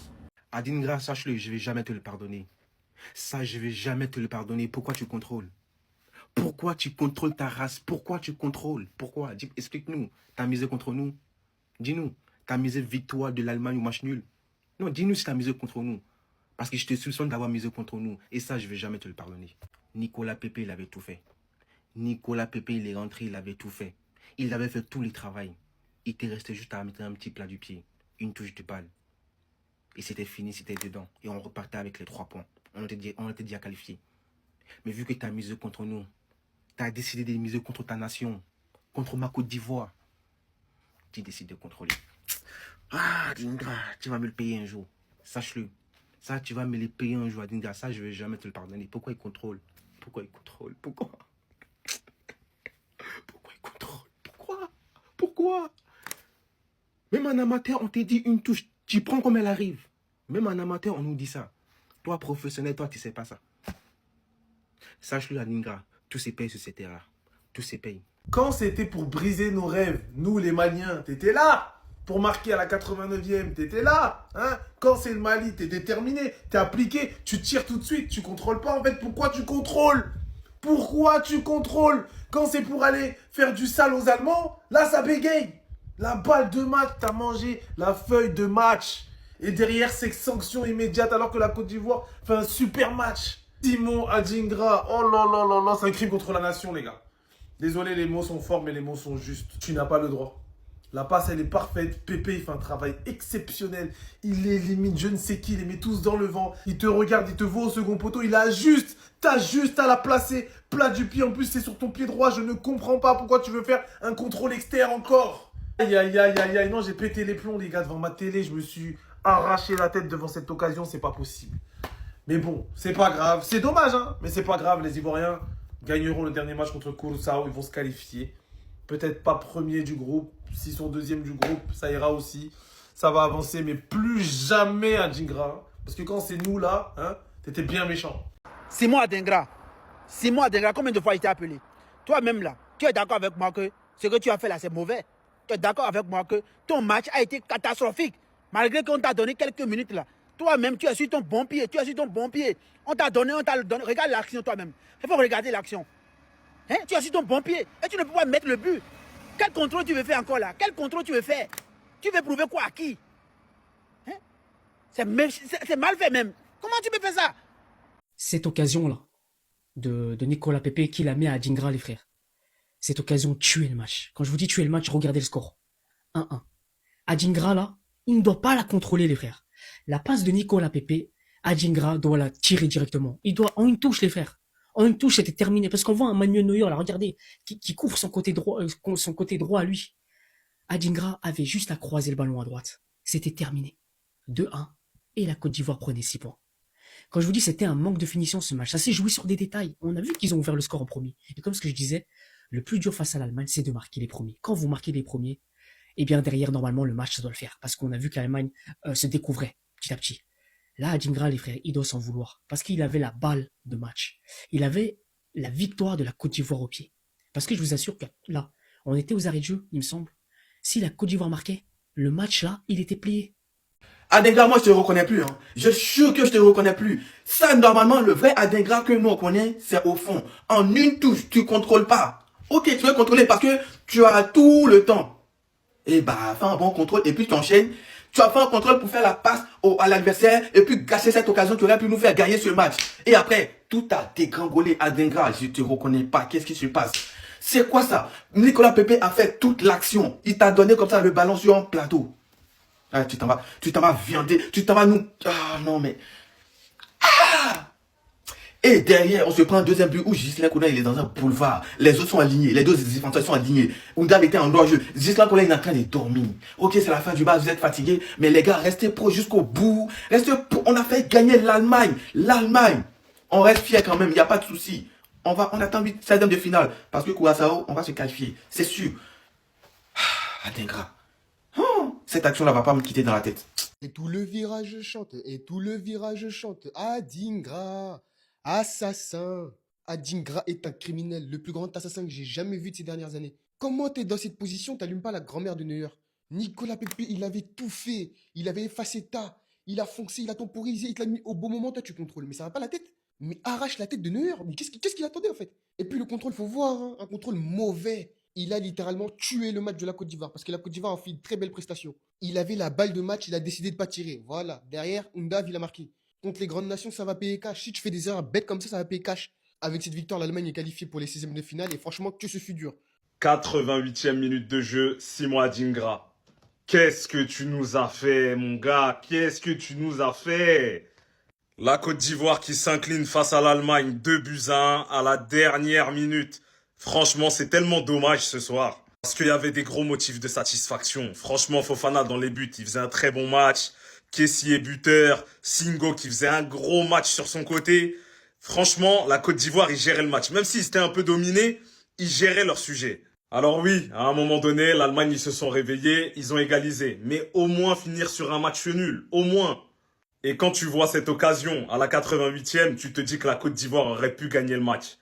Adingra, sache-le, je vais jamais te le pardonner. Ça, je vais jamais te le pardonner. Pourquoi tu contrôles? Pourquoi tu contrôles ta race? Pourquoi tu contrôles? Pourquoi? Explique-nous. T'as misé contre nous? Dis-nous. T'as misé victoire de l'Allemagne ou match nul? Non, dis-nous si t'as misé contre nous. Parce que je te soupçonne d'avoir misé contre nous. Et ça, je vais jamais te le pardonner. Nicolas Pepe, il avait tout fait. Nicolas Pepe, il est rentré, il avait tout fait. Il avait fait tout le travail. Il t'est resté juste à mettre un petit plat du pied. Une touche de balle. Et c'était fini, c'était dedans. Et on repartait avec les 3 points. On était déjà qualifiés. Mais vu que tu as misé contre nous, tu as décidé de miser contre ta nation, contre ma Côte d'Ivoire, tu décides de contrôler. Ah, Adingra, tu vas me le payer un jour. Sache-le. Ça, tu vas me le payer un jour, Adingra. Ça, je ne vais jamais te le pardonner. Pourquoi il contrôle? Pourquoi il contrôle? Pourquoi? Pourquoi il contrôle? Pourquoi? Même en amateur, on te dit une touche. Tu prends comme elle arrive. Même en amateur, on nous dit ça. Toi, professionnel, toi, tu ne sais pas ça. Sache-le, Adingra. Tout se paye sur cette terre-là. Tout se paye. Quand c'était pour briser nos rêves, nous les Maliens, t'étais là. Pour marquer à la 89e, t'étais là. Quand c'est le Mali, t'es déterminé, t'es appliqué, tu tires tout de suite, tu contrôles pas en fait. Pourquoi tu contrôles? Pourquoi tu contrôles? Quand c'est pour aller faire du sale aux Allemands, là ça bégaye. La balle de match, t'as mangé la feuille de match. Et derrière, c'est sanction immédiate alors que la Côte d'Ivoire fait un super match. Simon Adingra, oh là là là là, c'est un crime contre la nation, les gars. Désolé, les mots sont forts, mais les mots sont justes. Tu n'as pas le droit. La passe, elle est parfaite. Pépé, il fait un travail exceptionnel. Il les élimine, je ne sais qui, il les met tous dans le vent. Il te regarde, il te voit au second poteau, il ajuste. T'as juste à la placer. Plat du pied, en plus, c'est sur ton pied droit. Je ne comprends pas pourquoi tu veux faire un contrôle externe encore. Aïe, aïe, aïe, aïe, aïe. Non, j'ai pété les plombs, les gars, devant ma télé. Je me suis arraché la tête devant cette occasion. C'est pas possible. Mais bon, c'est pas grave. C'est dommage, hein. Mais c'est pas grave. Les Ivoiriens gagneront le dernier match contre Curaçao. Ils vont se qualifier. Peut-être pas premier du groupe. S'ils sont deuxième du groupe, ça ira aussi. Ça va avancer, mais plus jamais à Adingra. Parce que quand c'est nous là, hein, t'étais bien méchant. Simon Adingra. Simon Adingra, combien de fois il t'a appelé? Toi-même là, tu es d'accord avec moi que ce que tu as fait là, c'est mauvais? Tu es d'accord avec moi que ton match a été catastrophique? Malgré qu'on t'a donné quelques minutes là. Toi-même, tu es sur ton bon pied. Tu es sur ton bon pied. On t'a donné. Regarde l'action toi-même. Il faut regarder l'action. Hein? Tu es sur ton bon pied. Et tu ne peux pas mettre le but. Quel contrôle tu veux faire encore là? Quel contrôle tu veux faire? Tu veux prouver quoi à qui? Hein? C'est mal fait même. Comment tu peux faire ça? Cette occasion-là de Nicolas Pepe qui la met à Adingra, les frères. Cette occasion tuait le match. Quand je vous dis tuer le match, regardez le score. 1-1. Adingra, là, il ne doit pas la contrôler, les frères. La passe de Nicolas Pepe, Adingra doit la tirer directement. En une touche, les frères. En une touche, c'était terminé. Parce qu'on voit un Manuel Neuer, là, regardez, qui couvre son côté droit à lui. Adingra avait juste à croiser le ballon à droite. C'était terminé. 2-1. Et la Côte d'Ivoire prenait 6 points. Quand je vous dis c'était un manque de finition ce match, ça s'est joué sur des détails. On a vu qu'ils ont ouvert le score en premier. Et comme ce que je disais, le plus dur face à l'Allemagne, c'est de marquer les premiers. Quand vous marquez les premiers, eh bien derrière, normalement, le match, ça doit le faire. Parce qu'on a vu que l'Allemagne se découvrait petit à petit. Là, Adingra, les frères, il doit s'en vouloir. Parce qu'il avait la balle de match. Il avait la victoire de la Côte d'Ivoire au pied. Parce que je vous assure que là, on était aux arrêts de jeu, il me semble. Si la Côte d'Ivoire marquait, le match là, il était plié. Adingra, moi je te reconnais plus. Hein. Je jure que je te reconnais plus. Ça, normalement, le vrai Adingra que nous on connaît, c'est au fond. En une touche, tu contrôles pas. Ok, tu veux contrôler parce que tu as tout le temps. Et bah, fais un bon contrôle et puis tu enchaînes. Tu as fait un contrôle pour faire la passe à l'adversaire et puis gâcher cette occasion qui aurait pu nous faire gagner ce match. Et après, tout a dégringolé. Adingra, je te reconnais pas. Qu'est-ce qui se passe? C'est quoi ça? Nicolas Pepe a fait toute l'action. Il t'a donné comme ça le ballon sur un plateau. Ah, tu t'en vas viander, tu t'en vas nous... Ah non mais... Ah! Et derrière, on se prend un deuxième but où Ghislain Kouna il est dans un boulevard. Les autres sont alignés, les deux défenseurs sont alignés. Oundam était en droit jeu. Ghislain Kouna il est en train de dormir. Ok, c'est la fin du match, vous êtes fatigués, mais les gars, restez pro jusqu'au bout. Restez pro. On a fait gagner l'Allemagne. L'Allemagne. On reste fiers quand même, il n'y a pas de souci. On attend 16e de finale. Parce que Curaçao, on va se qualifier. C'est sûr. Ah, Adingra. Cette action-là va pas me quitter dans la tête. Et tout le virage chante, et tout le virage chante. Adingra, assassin. Adingra est un criminel, le plus grand assassin que j'ai jamais vu de ces dernières années. Comment t'es dans cette position, t'allumes pas la grand-mère de Neuer? Nicolas Pepe, il avait tout fait. Il avait effacé ta. Il a foncé, il a temporisé, il te l'a mis au bon moment, toi tu contrôles. Mais ça va pas la tête? Mais arrache la tête de Neuer. Mais qu'est-ce qu'il attendait en fait? Et puis le contrôle, faut voir, hein, un contrôle mauvais. Il a littéralement tué le match de la Côte d'Ivoire parce que la Côte d'Ivoire a fait une très belle prestation. Il avait la balle de match, il a décidé de pas tirer. Voilà, derrière, Oundav, il a marqué. Contre les grandes nations, ça va payer cash. Si tu fais des erreurs bêtes comme ça va payer cash. Avec cette victoire, l'Allemagne est qualifiée pour les 16e de finale et franchement, que ce fut dur. 88e minute de jeu, Simon Adingra. Qu'est-ce que tu nous as fait, mon gars? Qu'est-ce que tu nous as fait? La Côte d'Ivoire qui s'incline face à l'Allemagne, 2-1 à la dernière minute. Franchement, c'est tellement dommage ce soir. Parce qu'il y avait des gros motifs de satisfaction. Franchement, Fofana dans les buts, il faisait un très bon match. Kessié buteur, Singo qui faisait un gros match sur son côté. Franchement, la Côte d'Ivoire, ils géraient le match. Même s'ils étaient un peu dominés, ils géraient leur sujet. Alors oui, à un moment donné, l'Allemagne, ils se sont réveillés, ils ont égalisé. Mais au moins finir sur un match nul. Au moins. Et quand tu vois cette occasion à la 88e, tu te dis que la Côte d'Ivoire aurait pu gagner le match.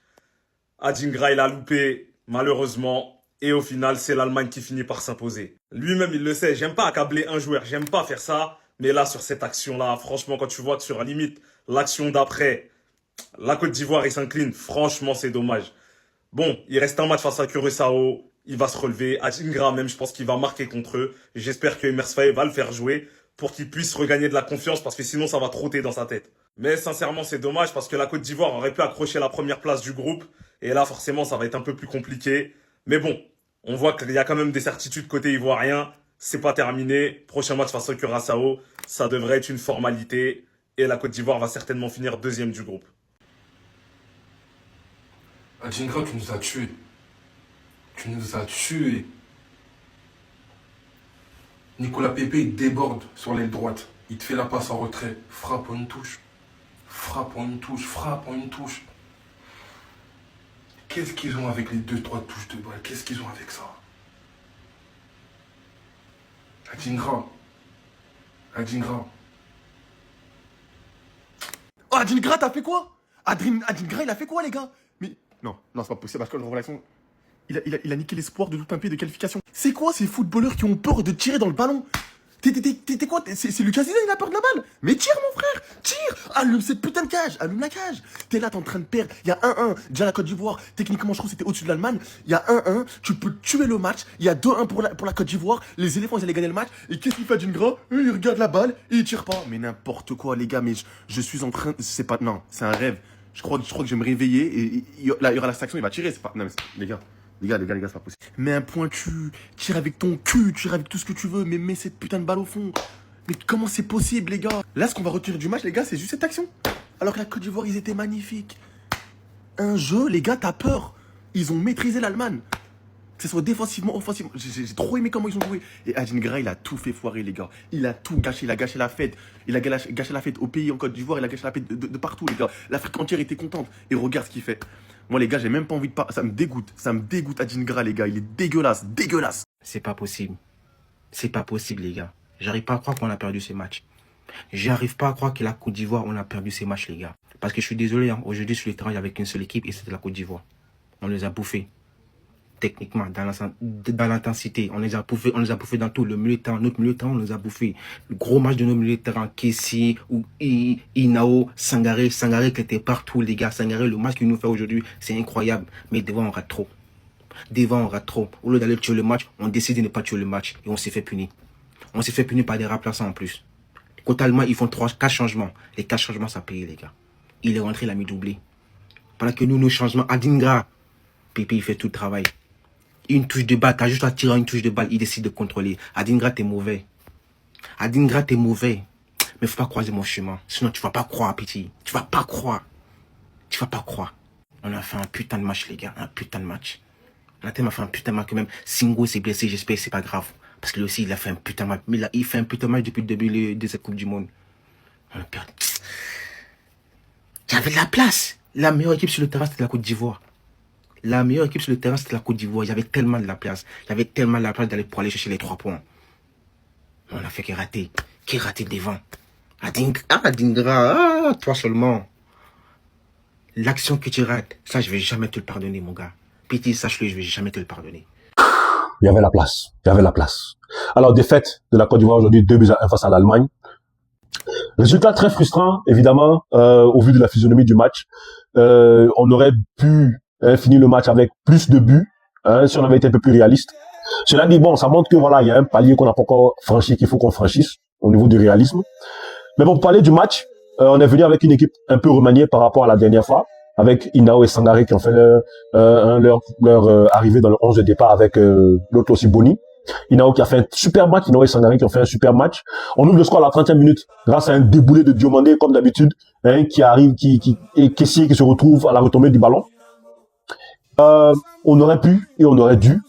Adingra, il a loupé, malheureusement. Et au final, c'est l'Allemagne qui finit par s'imposer. Lui-même, il le sait. J'aime pas accabler un joueur. J'aime pas faire ça. Mais là, sur cette action-là, franchement, quand tu vois que sur la limite, l'action d'après, la Côte d'Ivoire, il s'incline. Franchement, c'est dommage. Bon, il reste un match face à Curaçao. Il va se relever. Adingra, même, je pense qu'il va marquer contre eux. J'espère que Emers Faé va le faire jouer pour qu'il puisse regagner de la confiance parce que sinon, ça va trotter dans sa tête. Mais sincèrement, c'est dommage parce que la Côte d'Ivoire aurait pu accrocher la première place du groupe. Et là, forcément, ça va être un peu plus compliqué. Mais bon, On voit qu'il y a quand même des certitudes côté ivoirien. C'est pas terminé. Prochain match face au Curaçao, ça devrait être une formalité. Et la Côte d'Ivoire va certainement finir deuxième du groupe. Adingra, tu nous as tués. Tu nous as tués. Nicolas Pepe, il déborde sur l'aile droite. Il te fait la passe en retrait. Frappe en une touche. Frappe en une touche. Frappe en une touche. Qu'est-ce qu'ils ont avec les 2-3 touches de balle? Qu'est-ce qu'ils ont avec ça? Adingra. Adingra. Oh, Adingra, t'as fait quoi? Adingra, il a fait quoi, les gars? Mais non, c'est pas possible parce que le relation. Il a niqué l'espoir de tout un pays de qualification. C'est quoi ces footballeurs qui ont peur de tirer dans le ballon? T'es quoi? C'est Lucas Zidane, il a peur de la balle. Mais tire, mon frère, tire. Allume cette putain de cage, allume la cage. T'es là, t'es en train de perdre. Il y a 1-1. Déjà, la Côte d'Ivoire, techniquement, je crois que c'était au-dessus de l'Allemagne. Il y a 1-1. Tu peux tuer le match. Il y a 2-1 pour la Côte d'Ivoire. Les éléphants, ils allaient gagner le match. Et qu'est-ce qu'il fait Adingra? Il regarde la balle et il tire pas. Mais n'importe quoi, les gars. Mais je suis en train. C'est pas. Non, c'est un rêve. Je crois que je vais me réveiller et là, il y aura la section, il va tirer. C'est pas. Non, mais les gars. Les gars, c'est pas possible. Mets un pointu, tire avec ton cul, tire avec tout ce que tu veux, mais mets cette putain de balle au fond. Mais comment c'est possible, les gars? Là, ce qu'on va retirer du match, les gars, c'est juste cette action. Alors que la Côte d'Ivoire, ils étaient magnifiques. Un jeu, les gars, t'as peur. Ils ont maîtrisé l'Allemagne. Que ce soit défensivement, offensivement. J'ai trop aimé comment ils ont joué. Et Adingra, il a tout fait foirer, les gars. Il a tout gâché. Il a gâché la fête. Il a gâché la fête au pays, en Côte d'Ivoire. Il a gâché la fête de partout, les gars. L'Afrique entière était contente. Et regarde ce qu'il fait. Moi, les gars, j'ai même pas envie de parler. Ça me dégoûte. Ça me dégoûte, Adingra, les gars. Il est dégueulasse. Dégueulasse. C'est pas possible. C'est pas possible, les gars. J'arrive pas à croire qu'on a perdu ces matchs. J'arrive pas à croire que la Côte d'Ivoire, on a perdu ces matchs, les gars. Parce que je suis désolé, hein, aujourd'hui, sur le terrain, il n'y avait qu'une seule équipe et c'était la Côte d'Ivoire. On les a bouffés. Techniquement, dans l'intensité, on les a bouffés dans tout. Le milieu de terrain, notre milieu de terrain, on les a bouffés. Le gros match de nos milieux de terrain, Kessie, ou Inao, Sangaré qui était partout, les gars. Sangaré, le match qu'il nous fait aujourd'hui, c'est incroyable. Mais devant, on rate trop. Devant, on rate trop. Au lieu d'aller tuer le match, on décide de ne pas tuer le match. Et on s'est fait punir. On s'est fait punir par des remplaçants en plus. Totalement, ils font 4 changements. Les 4 changements, ça paye, les gars. Il est rentré, il a mis doublé. Pendant que nous, nos changements, Adingra, Pépé, il fait tout le travail. Une touche de balle, t'as juste à tirer une touche de balle, il décide de contrôler. Adingra, t'es mauvais. Adingra, t'es mauvais. Mais faut pas croiser mon chemin. Sinon, tu vas pas croire, petit. Tu vas pas croire. Tu vas pas croire. On a fait un putain de match, les gars. Un putain de match. On a tellement fait un putain de match que même Singo s'est blessé, j'espère que c'est pas grave. Parce que lui aussi, il a fait un putain de match. Mais il fait un putain de match depuis le début de cette Coupe du Monde. On a perdu. Il y avait de la place. La meilleure équipe sur le terrain, c'était la Côte d'Ivoire. La meilleure équipe sur le terrain, c'était la Côte d'Ivoire. Il y avait tellement de la place. Il y avait tellement de la place pour aller chercher les 3 points. On a fait que rater. Qui raté devant. Adingra, toi seulement. L'action que tu rates, ça, je vais jamais te le pardonner, mon gars. Petit, sache-le, je vais jamais te le pardonner. Il y avait la place. Il y avait la place. Alors, défaite de la Côte d'Ivoire aujourd'hui, 2-1 face à l'Allemagne. Résultat très frustrant, évidemment, au vu de la physionomie du match. On aurait pu finir le match avec plus de buts, si on avait été un peu plus réaliste. Cela dit, bon, ça montre que voilà, il y a un palier qu'on n'a pas encore franchi, qu'il faut qu'on franchisse au niveau du réalisme. Mais bon, pour parler du match, on est venu avec une équipe un peu remaniée par rapport à la dernière fois, avec Inao et Sangaré qui ont fait leur arrivée dans le 11 de départ avec l'autre aussi Boni. Inao qui a fait un super match, Inao et Sangaré qui ont fait un super match. On ouvre le score à la 30e minute grâce à un déboulé de Diomandé comme d'habitude, qui arrive, et Kessie qui se retrouve à la retombée du ballon. On aurait pu et on aurait dû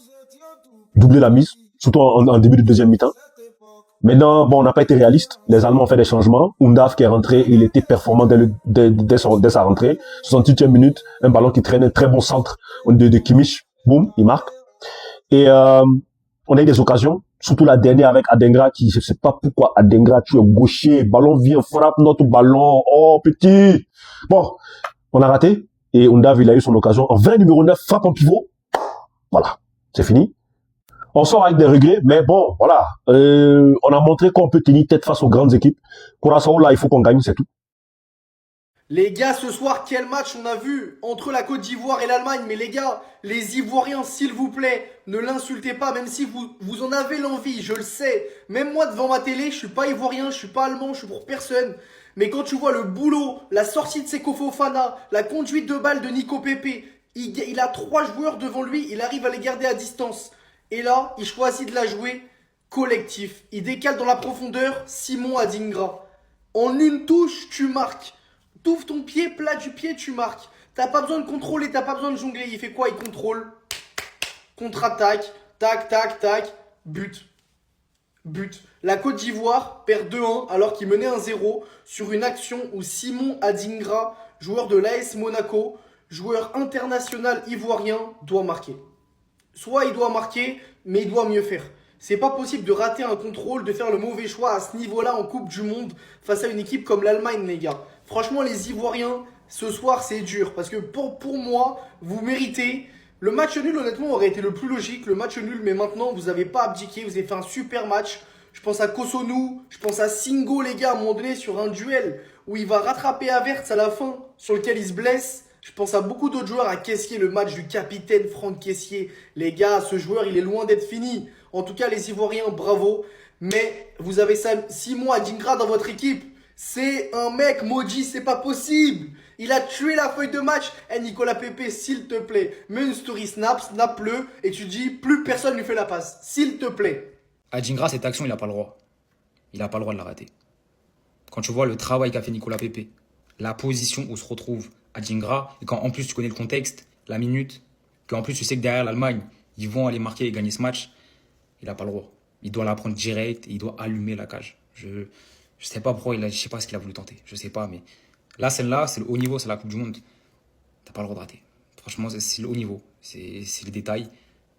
doubler la mise, surtout en début de deuxième mi-temps. Maintenant, bon, on n'a pas été réaliste. Les Allemands ont fait des changements. Undav qui est rentré, il était performant dès sa rentrée. 68e minute, un ballon qui traîne, un très bon centre de Kimmich. Boum, il marque. Et on a eu des occasions, surtout la dernière avec Adingra qui, je sais pas pourquoi, Adingra, tu es gaucher, ballon vient, frappe notre ballon. Oh, petit. Bon, on a raté. Et Undav, il a eu son occasion. En 20 numéro 9, frappe en pivot. Voilà, c'est fini. On sort avec des regrets, mais bon, voilà. On a montré qu'on peut tenir tête face aux grandes équipes. Curaçao, là, il faut qu'on gagne, c'est tout. Les gars, ce soir, quel match on a vu entre la Côte d'Ivoire et l'Allemagne. Mais les gars, les Ivoiriens, s'il vous plaît, ne l'insultez pas, même si vous en avez l'envie, je le sais. Même moi, devant ma télé, je suis pas Ivoirien, je suis pas Allemand, je suis pour personne. Mais quand tu vois le boulot, la sortie de Seko Fofana, la conduite de balle de Nico Pepe, il a 3 joueurs devant lui, il arrive à les garder à distance. Et là, il choisit de la jouer collectif. Il décale dans la profondeur Simon Adingra. En une touche, tu marques. T'ouvres ton pied, plat du pied, tu marques. T'as pas besoin de contrôler, t'as pas besoin de jongler. Il fait quoi? Il contrôle. Contre-attaque. Tac, tac, tac. But. But. La Côte d'Ivoire perd 2-1 alors qu'il menait 1-0 sur une action où Simon Adingra, joueur de l'AS Monaco, joueur international ivoirien, doit marquer. Soit il doit marquer, mais il doit mieux faire. C'est pas possible de rater un contrôle, de faire le mauvais choix à ce niveau-là en Coupe du Monde face à une équipe comme l'Allemagne, les gars. Franchement, les Ivoiriens, ce soir, c'est dur. Parce que pour moi, vous méritez. Le match nul, honnêtement, aurait été le plus logique. Le match nul, mais maintenant, vous n'avez pas abdiqué. Vous avez fait un super match. Je pense à Kosonou, je pense à Singo, les gars, à un moment donné, sur un duel où il va rattraper Havertz à la fin, sur lequel il se blesse. Je pense à beaucoup d'autres joueurs, à Kessié, le match du capitaine Franck Kessié. Les gars, ce joueur, il est loin d'être fini. En tout cas, les Ivoiriens, bravo. Mais vous avez Simon Adingra dans votre équipe. C'est un mec maudit, c'est pas possible. Il a tué la feuille de match. Nicolas Pepe, s'il te plaît, mets une story snap-le et tu dis plus personne lui fait la passe. S'il te plaît. Adingra, cette action, il n'a pas le droit. Il n'a pas le droit de la rater. Quand tu vois le travail qu'a fait Nicolas Pepe, la position où se retrouve Adingra, et quand en plus tu connais le contexte, la minute, qu'en plus tu sais que derrière l'Allemagne, ils vont aller marquer et gagner ce match, il n'a pas le droit. Il doit la prendre direct et il doit allumer la cage. Je sais pas pourquoi, je sais pas ce qu'il a voulu tenter. Je sais pas, mais là, celle-là, c'est le haut niveau, c'est la Coupe du Monde. T'as pas le droit de rater. Franchement, c'est le haut niveau. C'est les détails.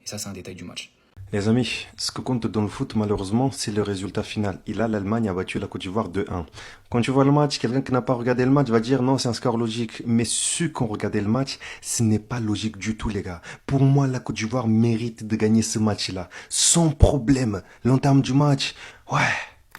Et ça, c'est un détail du match. Les amis, ce que compte dans le foot, malheureusement, c'est le résultat final. Et là, l'Allemagne a battu la Côte d'Ivoire 2-1. Quand tu vois le match, quelqu'un qui n'a pas regardé le match va dire non, c'est un score logique. Mais ceux qui ont regardé le match, ce n'est pas logique du tout, les gars. Pour moi, la Côte d'Ivoire mérite de gagner ce match-là. Sans problème. L'entame du match, ouais.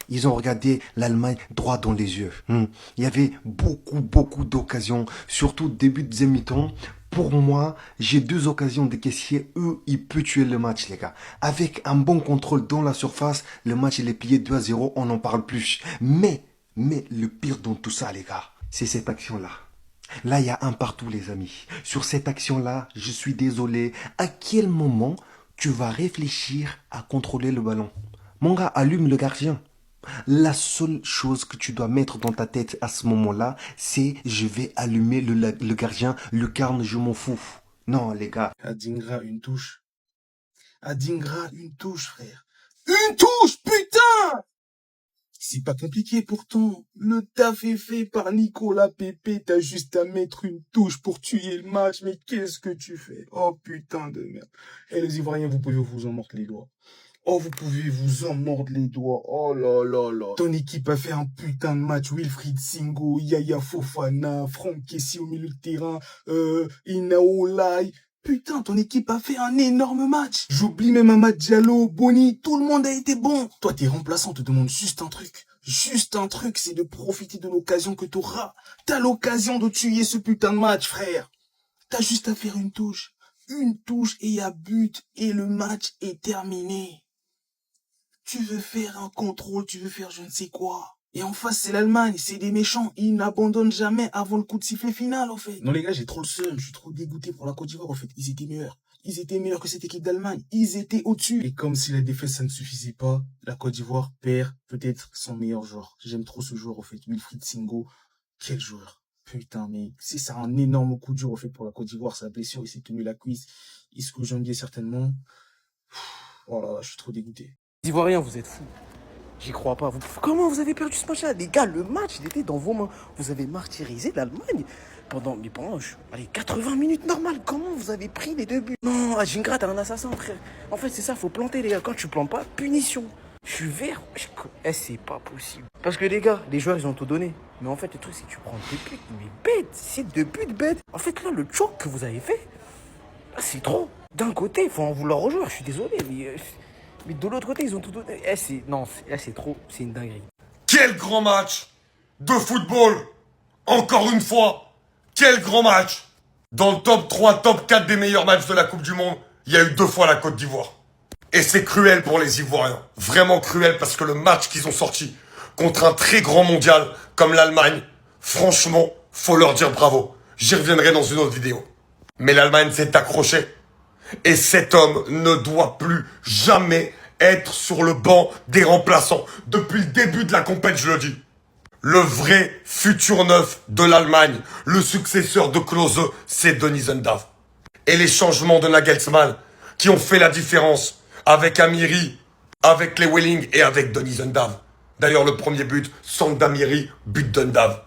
Ils ont regardé l'Allemagne droit dans les yeux. Il y avait beaucoup d'occasions, surtout début de deuxième mi-temps. Pour moi, j'ai deux occasions de Kessié. Eux, ils peuvent tuer le match, les gars. Avec un bon contrôle dans la surface, le match, il est plié 2-0, on n'en parle plus. Mais le pire dans tout ça, les gars, c'est cette action-là. Là, il y a un partout, les amis. Sur cette action-là, je suis désolé. À quel moment tu vas réfléchir à contrôler le ballon? Mon gars, allume le gardien. La seule chose que tu dois mettre dans ta tête à ce moment-là, c'est je vais allumer le gardien, le carne, je m'en fous. Non, les gars. Adingra, une touche. Adingra, une touche, frère. Une touche, putain! C'est pas compliqué pourtant. Le taf est fait par Nicolas Pepe. T'as juste à mettre une touche pour tuer le match. Mais qu'est-ce que tu fais? Oh putain de merde. Et les Ivoiriens, vous pouvez vous en mordre les doigts. Oh, vous pouvez vous en mordre les doigts. Oh là là là. Ton équipe a fait un putain de match. Wilfried Singo, Yaya Fofana, Franck Kessié au milieu de terrain, Inaolai. Putain, ton équipe a fait un énorme match. J'oublie même Amad Diallo, Boni, tout le monde a été bon. Toi, tes remplaçants te demandent juste un truc. Juste un truc, c'est de profiter de l'occasion que t'auras. T'as l'occasion de tuer ce putain de match, frère. T'as juste à faire une touche. Une touche et il y a but. Et le match est terminé. Tu veux faire un contrôle, tu veux faire je ne sais quoi. Et en face, c'est l'Allemagne, c'est des méchants. Ils n'abandonnent jamais avant le coup de sifflet final, en fait. Non, les gars, j'ai trop le seum. Je suis trop dégoûté pour la Côte d'Ivoire, en fait. Ils étaient meilleurs. Ils étaient meilleurs que cette équipe d'Allemagne. Ils étaient au-dessus. Et comme si la défaite, ça ne suffisait pas, la Côte d'Ivoire perd peut-être son meilleur joueur. J'aime trop ce joueur, en fait. Wilfried Singo. Quel joueur. Putain, mais c'est ça un énorme coup dur, en fait, pour la Côte d'Ivoire. Sa blessure, il s'est tenu la cuisse. Il se jambier certainement. Oh là là, je suis trop dégoûté. Les Ivoiriens, vous êtes fous. J'y crois pas. Comment vous avez perdu ce match-là? Les gars, le match, il était dans vos mains. Vous avez martyrisé l'Allemagne pendant 80 minutes normales. Comment vous avez pris les 2 buts? Non, Adingra, t'es un assassin, frère. En fait, c'est ça, faut planter, les gars. Quand tu plantes pas, punition. Je suis vert. C'est pas possible. Parce que les gars, les joueurs, ils ont tout donné. Mais en fait, le truc, c'est que tu prends 2 buts, mais bêtes. C'est 2 buts bêtes. En fait, là, le choc que vous avez fait, c'est trop. D'un côté, il faut en vouloir aux joueurs. Je suis désolé, mais de l'autre côté, ils ont tout donné. C'est trop, c'est une dinguerie. Quel grand match de football. Encore une fois, quel grand match. Dans le top 3, top 4 des meilleurs matchs de la Coupe du Monde, il y a eu 2 fois la Côte d'Ivoire. Et c'est cruel pour les Ivoiriens. Vraiment cruel parce que le match qu'ils ont sorti contre un très grand mondial comme l'Allemagne, franchement, faut leur dire bravo. J'y reviendrai dans une autre vidéo. Mais l'Allemagne s'est accrochée. Et cet homme ne doit plus jamais être sur le banc des remplaçants. Depuis le début de la compétition, je le dis. Le vrai futur neuf de l'Allemagne, le successeur de Klose, c'est Denis Undav. Et les changements de Nagelsmann qui ont fait la différence avec Amiri, avec les Welling et avec Denis Undav. D'ailleurs, le premier but, Sang d'Amiri, but d'Undav.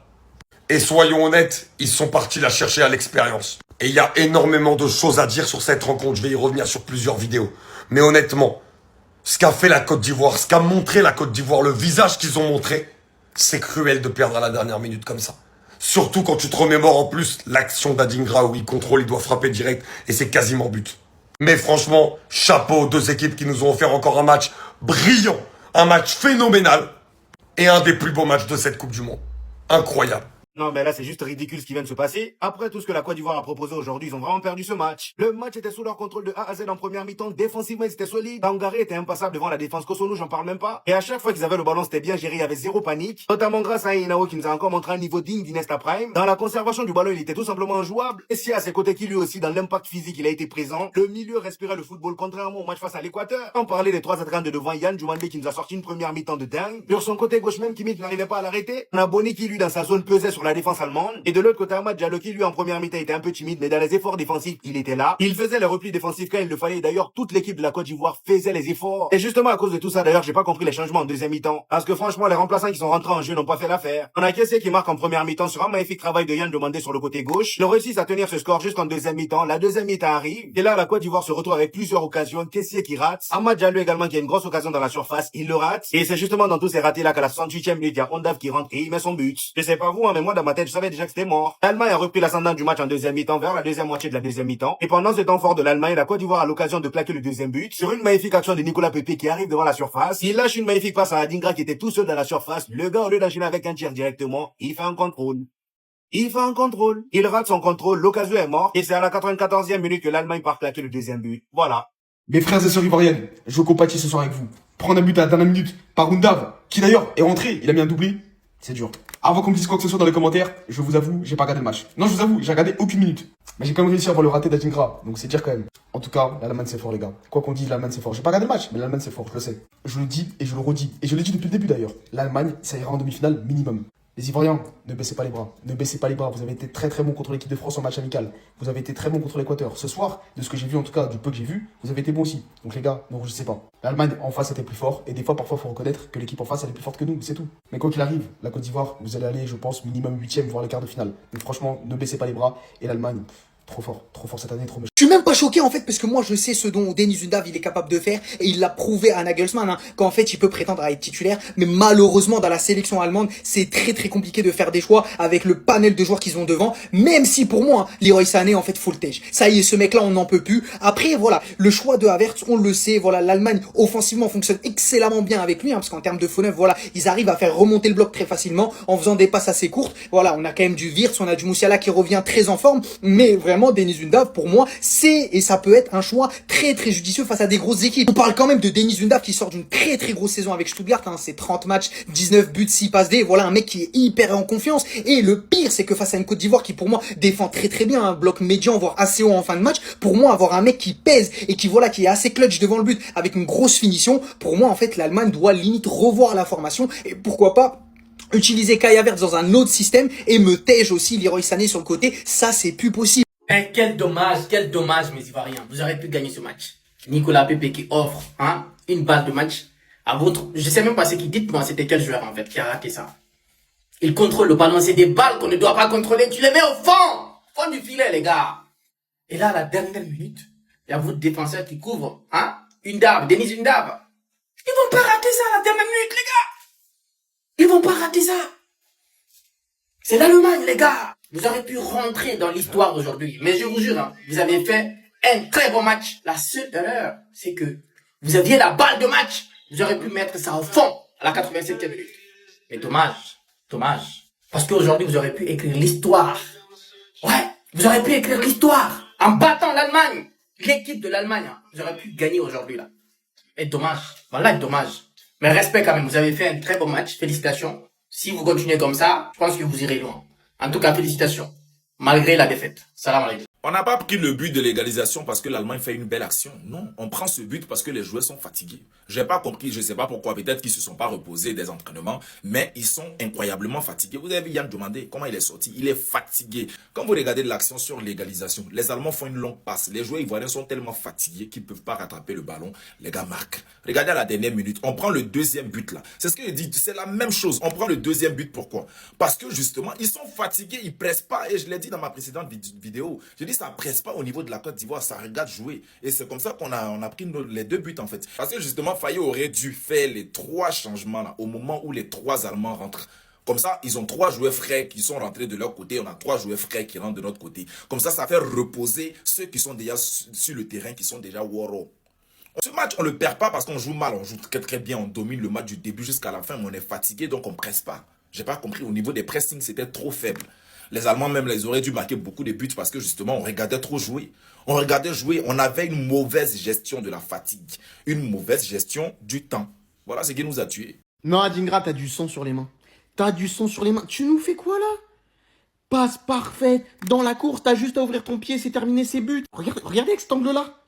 Et soyons honnêtes, ils sont partis la chercher à l'expérience. Et il y a énormément de choses à dire sur cette rencontre. Je vais y revenir sur plusieurs vidéos. Mais honnêtement, ce qu'a fait la Côte d'Ivoire, ce qu'a montré la Côte d'Ivoire, le visage qu'ils ont montré, c'est cruel de perdre à la dernière minute comme ça. Surtout quand tu te remémores en plus l'action d'Adingra où il contrôle, il doit frapper direct et c'est quasiment but. Mais franchement, chapeau aux deux équipes qui nous ont offert encore un match brillant, un match phénoménal et un des plus beaux matchs de cette Coupe du Monde. Incroyable. Non, mais là, c'est juste ridicule ce qui vient de se passer. Après tout ce que la Côte d'Ivoire a proposé aujourd'hui, ils ont vraiment perdu ce match. Le match était sous leur contrôle de A à Z en première mi-temps. Défensivement, ils étaient solides. Tangaré était impassable devant la défense. Kosonou, j'en parle même pas. Et à chaque fois qu'ils avaient le ballon, c'était bien géré. Il y avait zéro panique. Notamment grâce à Inao qui nous a encore montré un niveau digne d'Inesta Prime. Dans la conservation du ballon, il était tout simplement injouable. Et si à ses côtés qui lui aussi, dans l'impact physique, il a été présent. Le milieu respirait le football, contrairement au match face à l'Équateur. On parlait des trois attaquants de devant, Yann Djoumandé qui nous a sorti une première mi-temps de dingue. Sur son côté gauche même, Kimmich n'arrivait pas à l'arrêter. On a Boni qui lui, dans sa zone, pesait sur la défense allemande. Et de l'autre côté, Ahmad Diallo qui lui en première mi-temps était un peu timide, mais dans les efforts défensifs, il était là. Il faisait les replis défensifs quand il le fallait. D'ailleurs, toute l'équipe de la Côte d'Ivoire faisait les efforts. Et justement à cause de tout ça, d'ailleurs, j'ai pas compris les changements en deuxième mi-temps. Parce que franchement, les remplaçants qui sont rentrés en jeu n'ont pas fait l'affaire. On a Kessié qui marque en première mi-temps sur un magnifique travail de Yann Demandé sur le côté gauche. Ils ont réussi à tenir ce score jusqu'en deuxième mi-temps. La deuxième mi-temps arrive. Et là, la Côte d'Ivoire se retrouve avec plusieurs occasions. Kessié qui rate. Ahmad Diallo également qui a une grosse occasion dans la surface. Il le rate. Et c'est justement dans tous ces ratés là qu'à la 68e minute, il y a Undav qui rentre et il met son but. Je sais pas vous, hein, mais moi dans ma tête, je savais déjà que c'était mort. L'Allemagne a repris l'ascendant du match en deuxième mi-temps vers la deuxième moitié de la deuxième mi-temps. Et pendant ce temps fort de l'Allemagne, la Côte d'Ivoire a l'occasion de claquer le deuxième but sur une magnifique action de Nicolas Pepe qui arrive devant la surface. Il lâche une magnifique passe à Adingra qui était tout seul dans la surface. Le gars, au lieu d'enchaîner avec un tir directement, il fait un contrôle. Il rate son contrôle, l'occasion est morte. Et c'est à la 94e minute que l'Allemagne part claquer le deuxième but. Voilà. Mes frères et sœurs ivoiriennes, je compatis ce soir avec vous. Prendre un but à la dernière minute par Undav, qui d'ailleurs est rentré, il a mis un doublé, c'est dur. Avant qu'on me dise quoi que ce soit dans les commentaires, je vous avoue, j'ai pas regardé le match. Non, je vous avoue, j'ai regardé aucune minute. Mais j'ai quand même réussi à voir le raté d'Adingra, donc c'est dire quand même. En tout cas, l'Allemagne c'est fort les gars. Quoi qu'on dise, l'Allemagne c'est fort. J'ai pas regardé le match, mais l'Allemagne c'est fort, je le sais. Je le dis et je le redis. Et je l'ai dit depuis le début d'ailleurs. L'Allemagne, ça ira en demi-finale minimum. Les Ivoiriens, ne baissez pas les bras. Ne baissez pas les bras. Vous avez été très très bon contre l'équipe de France en match amical. Vous avez été très bon contre l'Équateur. Ce soir, de ce que j'ai vu en tout cas, du peu que j'ai vu, vous avez été bon aussi. Donc les gars, ne rougissez pas. L'Allemagne en face était plus fort. Et des fois, parfois, il faut reconnaître que l'équipe en face, elle est plus forte que nous. C'est tout. Mais quoi qu'il arrive, la Côte d'Ivoire, vous allez aller, je pense, minimum 8e, voire les quarts de finale. Donc franchement, ne baissez pas les bras. Et l'Allemagne, trop fort cette année, trop méchant. Je suis même pas choqué en fait parce que moi je sais ce dont Denis Undav il est capable de faire et il l'a prouvé à Nagelsmann hein, qu'en fait il peut prétendre à être titulaire mais malheureusement dans la sélection allemande c'est très compliqué de faire des choix avec le panel de joueurs qu'ils ont devant même si pour moi hein, Leroy Sané en fait full tège. Ça y est ce mec là on n'en peut plus. Après voilà le choix de Havertz on le sait voilà l'Allemagne offensivement fonctionne excellemment bien avec lui hein, parce qu'en termes de faux neuf voilà ils arrivent à faire remonter le bloc très facilement en faisant des passes assez courtes. Voilà on a quand même du Wirtz, on a du Moussiala qui revient très en forme mais vraiment Denis Undav pour moi c'est et ça peut être un choix très judicieux face à des grosses équipes. On parle quand même de Denis Undav qui sort d'une très grosse saison avec Stuttgart, hein, c'est 30 matchs, 19 buts, 6 passes D, voilà un mec qui est hyper en confiance et le pire c'est que face à une Côte d'Ivoire qui pour moi défend très bien, un bloc médian voire assez haut en fin de match, pour moi avoir un mec qui pèse et qui voilà qui est assez clutch devant le but avec une grosse finition, pour moi en fait l'Allemagne doit limite revoir la formation et pourquoi pas utiliser Kai Havertz dans un autre système et me tège aussi Leroy Sané sur le côté, ça c'est plus possible. Hein, quel dommage mes Ivoiriens. Vous aurez pu gagner ce match. Nicolas Pepe qui offre hein, une balle de match à votre... Je sais même pas ce qu'il dit, moi c'était quel joueur en fait qui a raté ça. Il contrôle le ballon, c'est des balles qu'on ne doit pas contrôler. Tu les mets au fond du filet les gars. Et là à la dernière minute, il y a votre défenseur qui couvre hein, Undav, Denis Undav. Ils vont pas rater ça à la dernière minute les gars. Ils vont pas rater ça. C'est l'Allemagne les gars. Vous aurez pu rentrer dans l'histoire aujourd'hui. Mais je vous jure, hein, vous avez fait un très bon match. La seule erreur, c'est que vous aviez la balle de match. Vous aurez pu mettre ça au fond à la 87e minute. Mais dommage. Parce qu'aujourd'hui, vous aurez pu écrire l'histoire. Ouais, vous aurez pu écrire l'histoire. En battant l'Allemagne. L'équipe de l'Allemagne, hein, vous aurez pu gagner aujourd'hui là. Et dommage. Voilà, dommage. Mais respect quand même, vous avez fait un très bon match. Félicitations. Si vous continuez comme ça, je pense que vous irez loin. En tout cas, félicitations. Malgré la défaite. Salam alaikum. On n'a pas pris le but de l'égalisation parce que l'Allemagne fait une belle action. Non, on prend ce but parce que les joueurs sont fatigués. J'ai pas compris, je sais pas pourquoi, peut-être qu'ils se sont pas reposés des entraînements, mais ils sont incroyablement fatigués. Vous avez vu Yann demander comment il est sorti, il est fatigué. Quand vous regardez l'action sur l'égalisation, les Allemands font une longue passe. Les joueurs ivoiriens sont tellement fatigués qu'ils peuvent pas rattraper le ballon. Les gars marquent. Regardez à la dernière minute, on prend le deuxième but là. C'est ce que je dis, c'est la même chose. On prend le deuxième but, pourquoi? Parce que justement, ils sont fatigués, ils pressent pas. Et je l'ai dit dans ma précédente vidéo, je dis ça presse pas au niveau de la Côte d'Ivoire, ça regarde jouer. Et c'est comme ça qu'on a pris les 2 buts en fait. Parce que justement, Fayet aurait dû faire les 3 changements là, au moment où les 3 Allemands rentrent. Comme ça, ils ont 3 joueurs frais qui sont rentrés de leur côté, on a 3 joueurs frais qui rentrent de notre côté. Comme ça fait reposer ceux qui sont déjà sur le terrain, qui sont déjà waro. Ce match, on ne le perd pas parce qu'on joue mal, on joue très très bien, on domine le match du début jusqu'à la fin, mais on est fatigué, donc on ne presse pas. J'ai pas compris, au niveau des pressings, c'était trop faible. Les Allemands même, ils auraient dû marquer beaucoup de buts parce que justement, on regardait trop jouer. On regardait jouer, on avait une mauvaise gestion de la fatigue. Une mauvaise gestion du temps. Voilà ce qui nous a tués. Non, Adingra, t'as du sang sur les mains. T'as du sang sur les mains. Tu nous fais quoi, là? Passe parfaite. Dans la course, t'as juste à ouvrir ton pied, c'est terminé, ses buts. Regardez avec cet angle-là.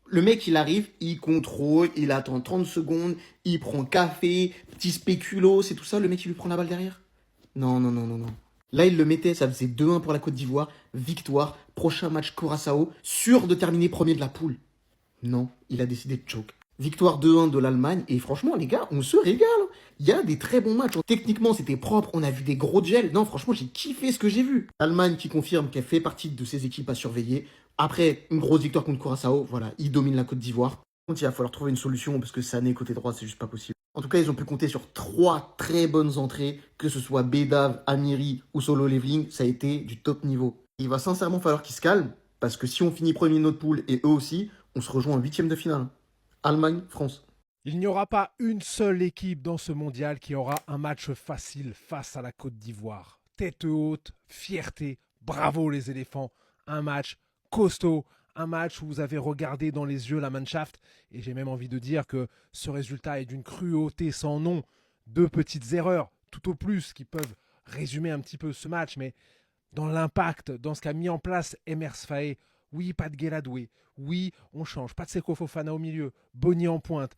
Le mec, il arrive, il contrôle, il attend 30 secondes, il prend café, petit spéculo, c'est tout ça. Le mec, il lui prend la balle derrière. Non. Là, il le mettait, ça faisait 2-1 pour la Côte d'Ivoire, victoire, prochain match Curaçao, sûr de terminer premier de la poule. Non, il a décidé de choke. Victoire 2-1 de l'Allemagne, et franchement, les gars, on se régale. Il y a des très bons matchs. Techniquement, c'était propre, on a vu des gros gels. Non, franchement, j'ai kiffé ce que j'ai vu. L'Allemagne qui confirme qu'elle fait partie de ces équipes à surveiller. Après, une grosse victoire contre Curaçao, voilà, ils dominent la Côte d'Ivoire. Il va falloir trouver une solution, parce que Sané, côté droit, c'est juste pas possible. En tout cas, ils ont pu compter sur 3 très bonnes entrées, que ce soit Bedav, Amiri ou Solo Leveling, ça a été du top niveau. Il va sincèrement falloir qu'ils se calment, parce que si on finit premier de notre poule, et eux aussi, on se rejoint en 8e de finale. Allemagne, France. Il n'y aura pas une seule équipe dans ce mondial qui aura un match facile face à la Côte d'Ivoire. Tête haute, fierté, bravo les éléphants. Un match costaud, un match où vous avez regardé dans les yeux la Mannschaft. Et j'ai même envie de dire que ce résultat est d'une cruauté sans nom. 2 petites erreurs, tout au plus, qui peuvent résumer un petit peu ce match. Mais dans l'impact, dans ce qu'a mis en place Emers Faé, oui, pas de Guéladoué. Oui, on change. Pas de Seko Fofana au milieu. Boni en pointe.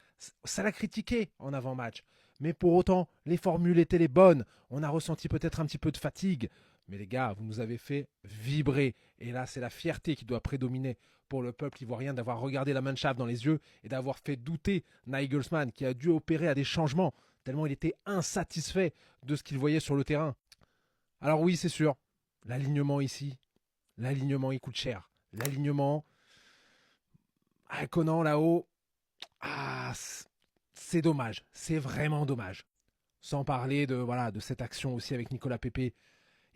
Ça l'a critiqué en avant-match. Mais pour autant, les formules étaient les bonnes. On a ressenti peut-être un petit peu de fatigue. Mais les gars, vous nous avez fait vibrer. Et là, c'est la fierté qui doit prédominer pour le peuple ivoirien d'avoir regardé la Mannschaft dans les yeux et d'avoir fait douter Nagelsmann qui a dû opérer à des changements tellement il était insatisfait de ce qu'il voyait sur le terrain. Alors oui, c'est sûr, l'alignement ici, l'alignement il coûte cher. L'alignement, Conan là-haut, c'est dommage, c'est vraiment dommage. Sans parler de cette action aussi avec Nicolas Pepe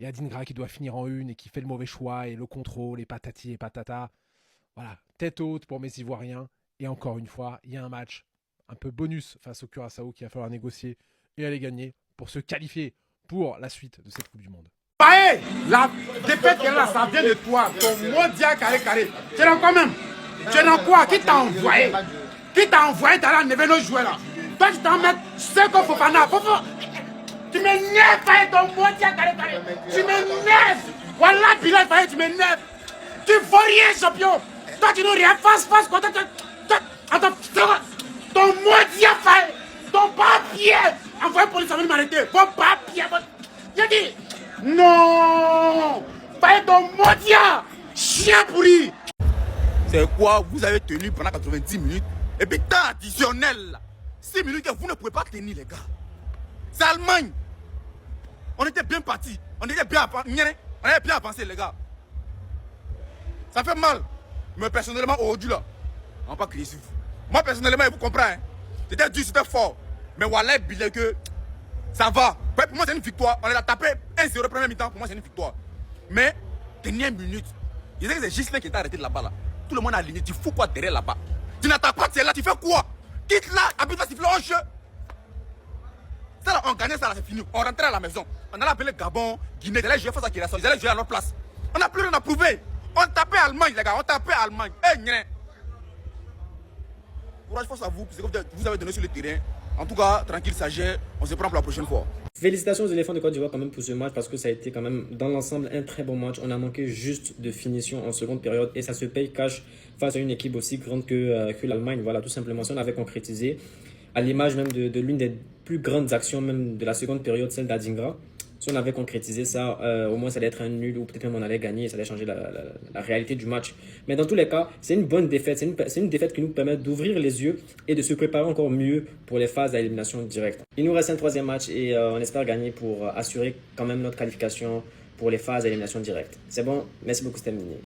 et Adingra qui doit finir en une et qui fait le mauvais choix et le contrôle et patati et patata. Voilà, tête haute pour mes Ivoiriens. Et encore une fois, il y a un match un peu bonus face au Curaçao qu'il va falloir négocier et aller gagner pour se qualifier pour la suite de cette Coupe du Monde. Paé, la défaite qu'elle a, ça vient de toi, ton mondial carré. Tu es dans quoi même? Tu es dans quoi? Qui t'a envoyé? Qui t'a envoyé d'aller enlever nos joueurs là? Toi, tu t'en mets Seko Fofana. Tu m'énerves, Paé, ton mondial carré. Tu m'énerves. Voilà, Bilal, Paé, tu m'énerves. Tu vaux rien, champion. Toi, tu n'as rien. Face, quoi. Attends, ton mondial, Paé. Ton papier. Envoyez pour les amis m'arrêter. Ton papier. J'ai dit. Non! Pas ton mondial! Chien pourri! C'est quoi? Vous avez tenu pendant 90 minutes et puis temps additionnel. 6 minutes que vous ne pouvez pas tenir, les gars. C'est Allemagne. On était bien partis. On était bien avancé, les gars. Ça fait mal. Mais personnellement, aujourd'hui, là, on va pas crier sur vous. Moi, personnellement, je vous comprends. Hein. C'était dur, c'était fort. Mais voilà, billet que ça va. Pour moi, c'est une victoire. On a tapé 1-0 premier mi-temps. Pour moi, c'est une victoire. Mais, dernière minute, je sais que c'est Gislain qui t'a arrêté de là-bas. Là. Tout le monde a aligné. Tu fous quoi derrière là-bas? Tu n'attaques pas, tu es là, tu fais quoi? Quitte là, habite là, siffler en jeu. Ça, là, on gagnait ça, là, c'est fini. On rentrait à la maison. On allait appeler Gabon, Guinée. Ils allaient jouer face à Kirassou. Ils allaient jouer à leur place. On n'a plus rien à prouver. On tapait Allemagne, les gars. On tapait Allemagne. Courage, force à vous. Parce que vous avez donné sur le terrain. En tout cas, tranquille, sagesse. On se prend pour la prochaine fois. Félicitations aux éléphants de Côte d'Ivoire quand même pour ce match parce que ça a été quand même dans l'ensemble un très bon match. On a manqué juste de finition en seconde période et ça se paye cash face à une équipe aussi grande que l'Allemagne. Voilà, tout simplement, si on avait concrétisé à l'image même de l'une des plus grandes actions même de la seconde période, celle d'Adingra. Si on avait concrétisé ça, au moins ça allait être un nul ou peut-être même on allait gagner, ça allait changer la réalité du match. Mais dans tous les cas, c'est une bonne défaite. C'est une défaite qui nous permet d'ouvrir les yeux et de se préparer encore mieux pour les phases à élimination directe. Il nous reste un troisième match et on espère gagner pour assurer quand même notre qualification pour les phases à élimination directe. C'est bon, merci beaucoup, c'était terminé.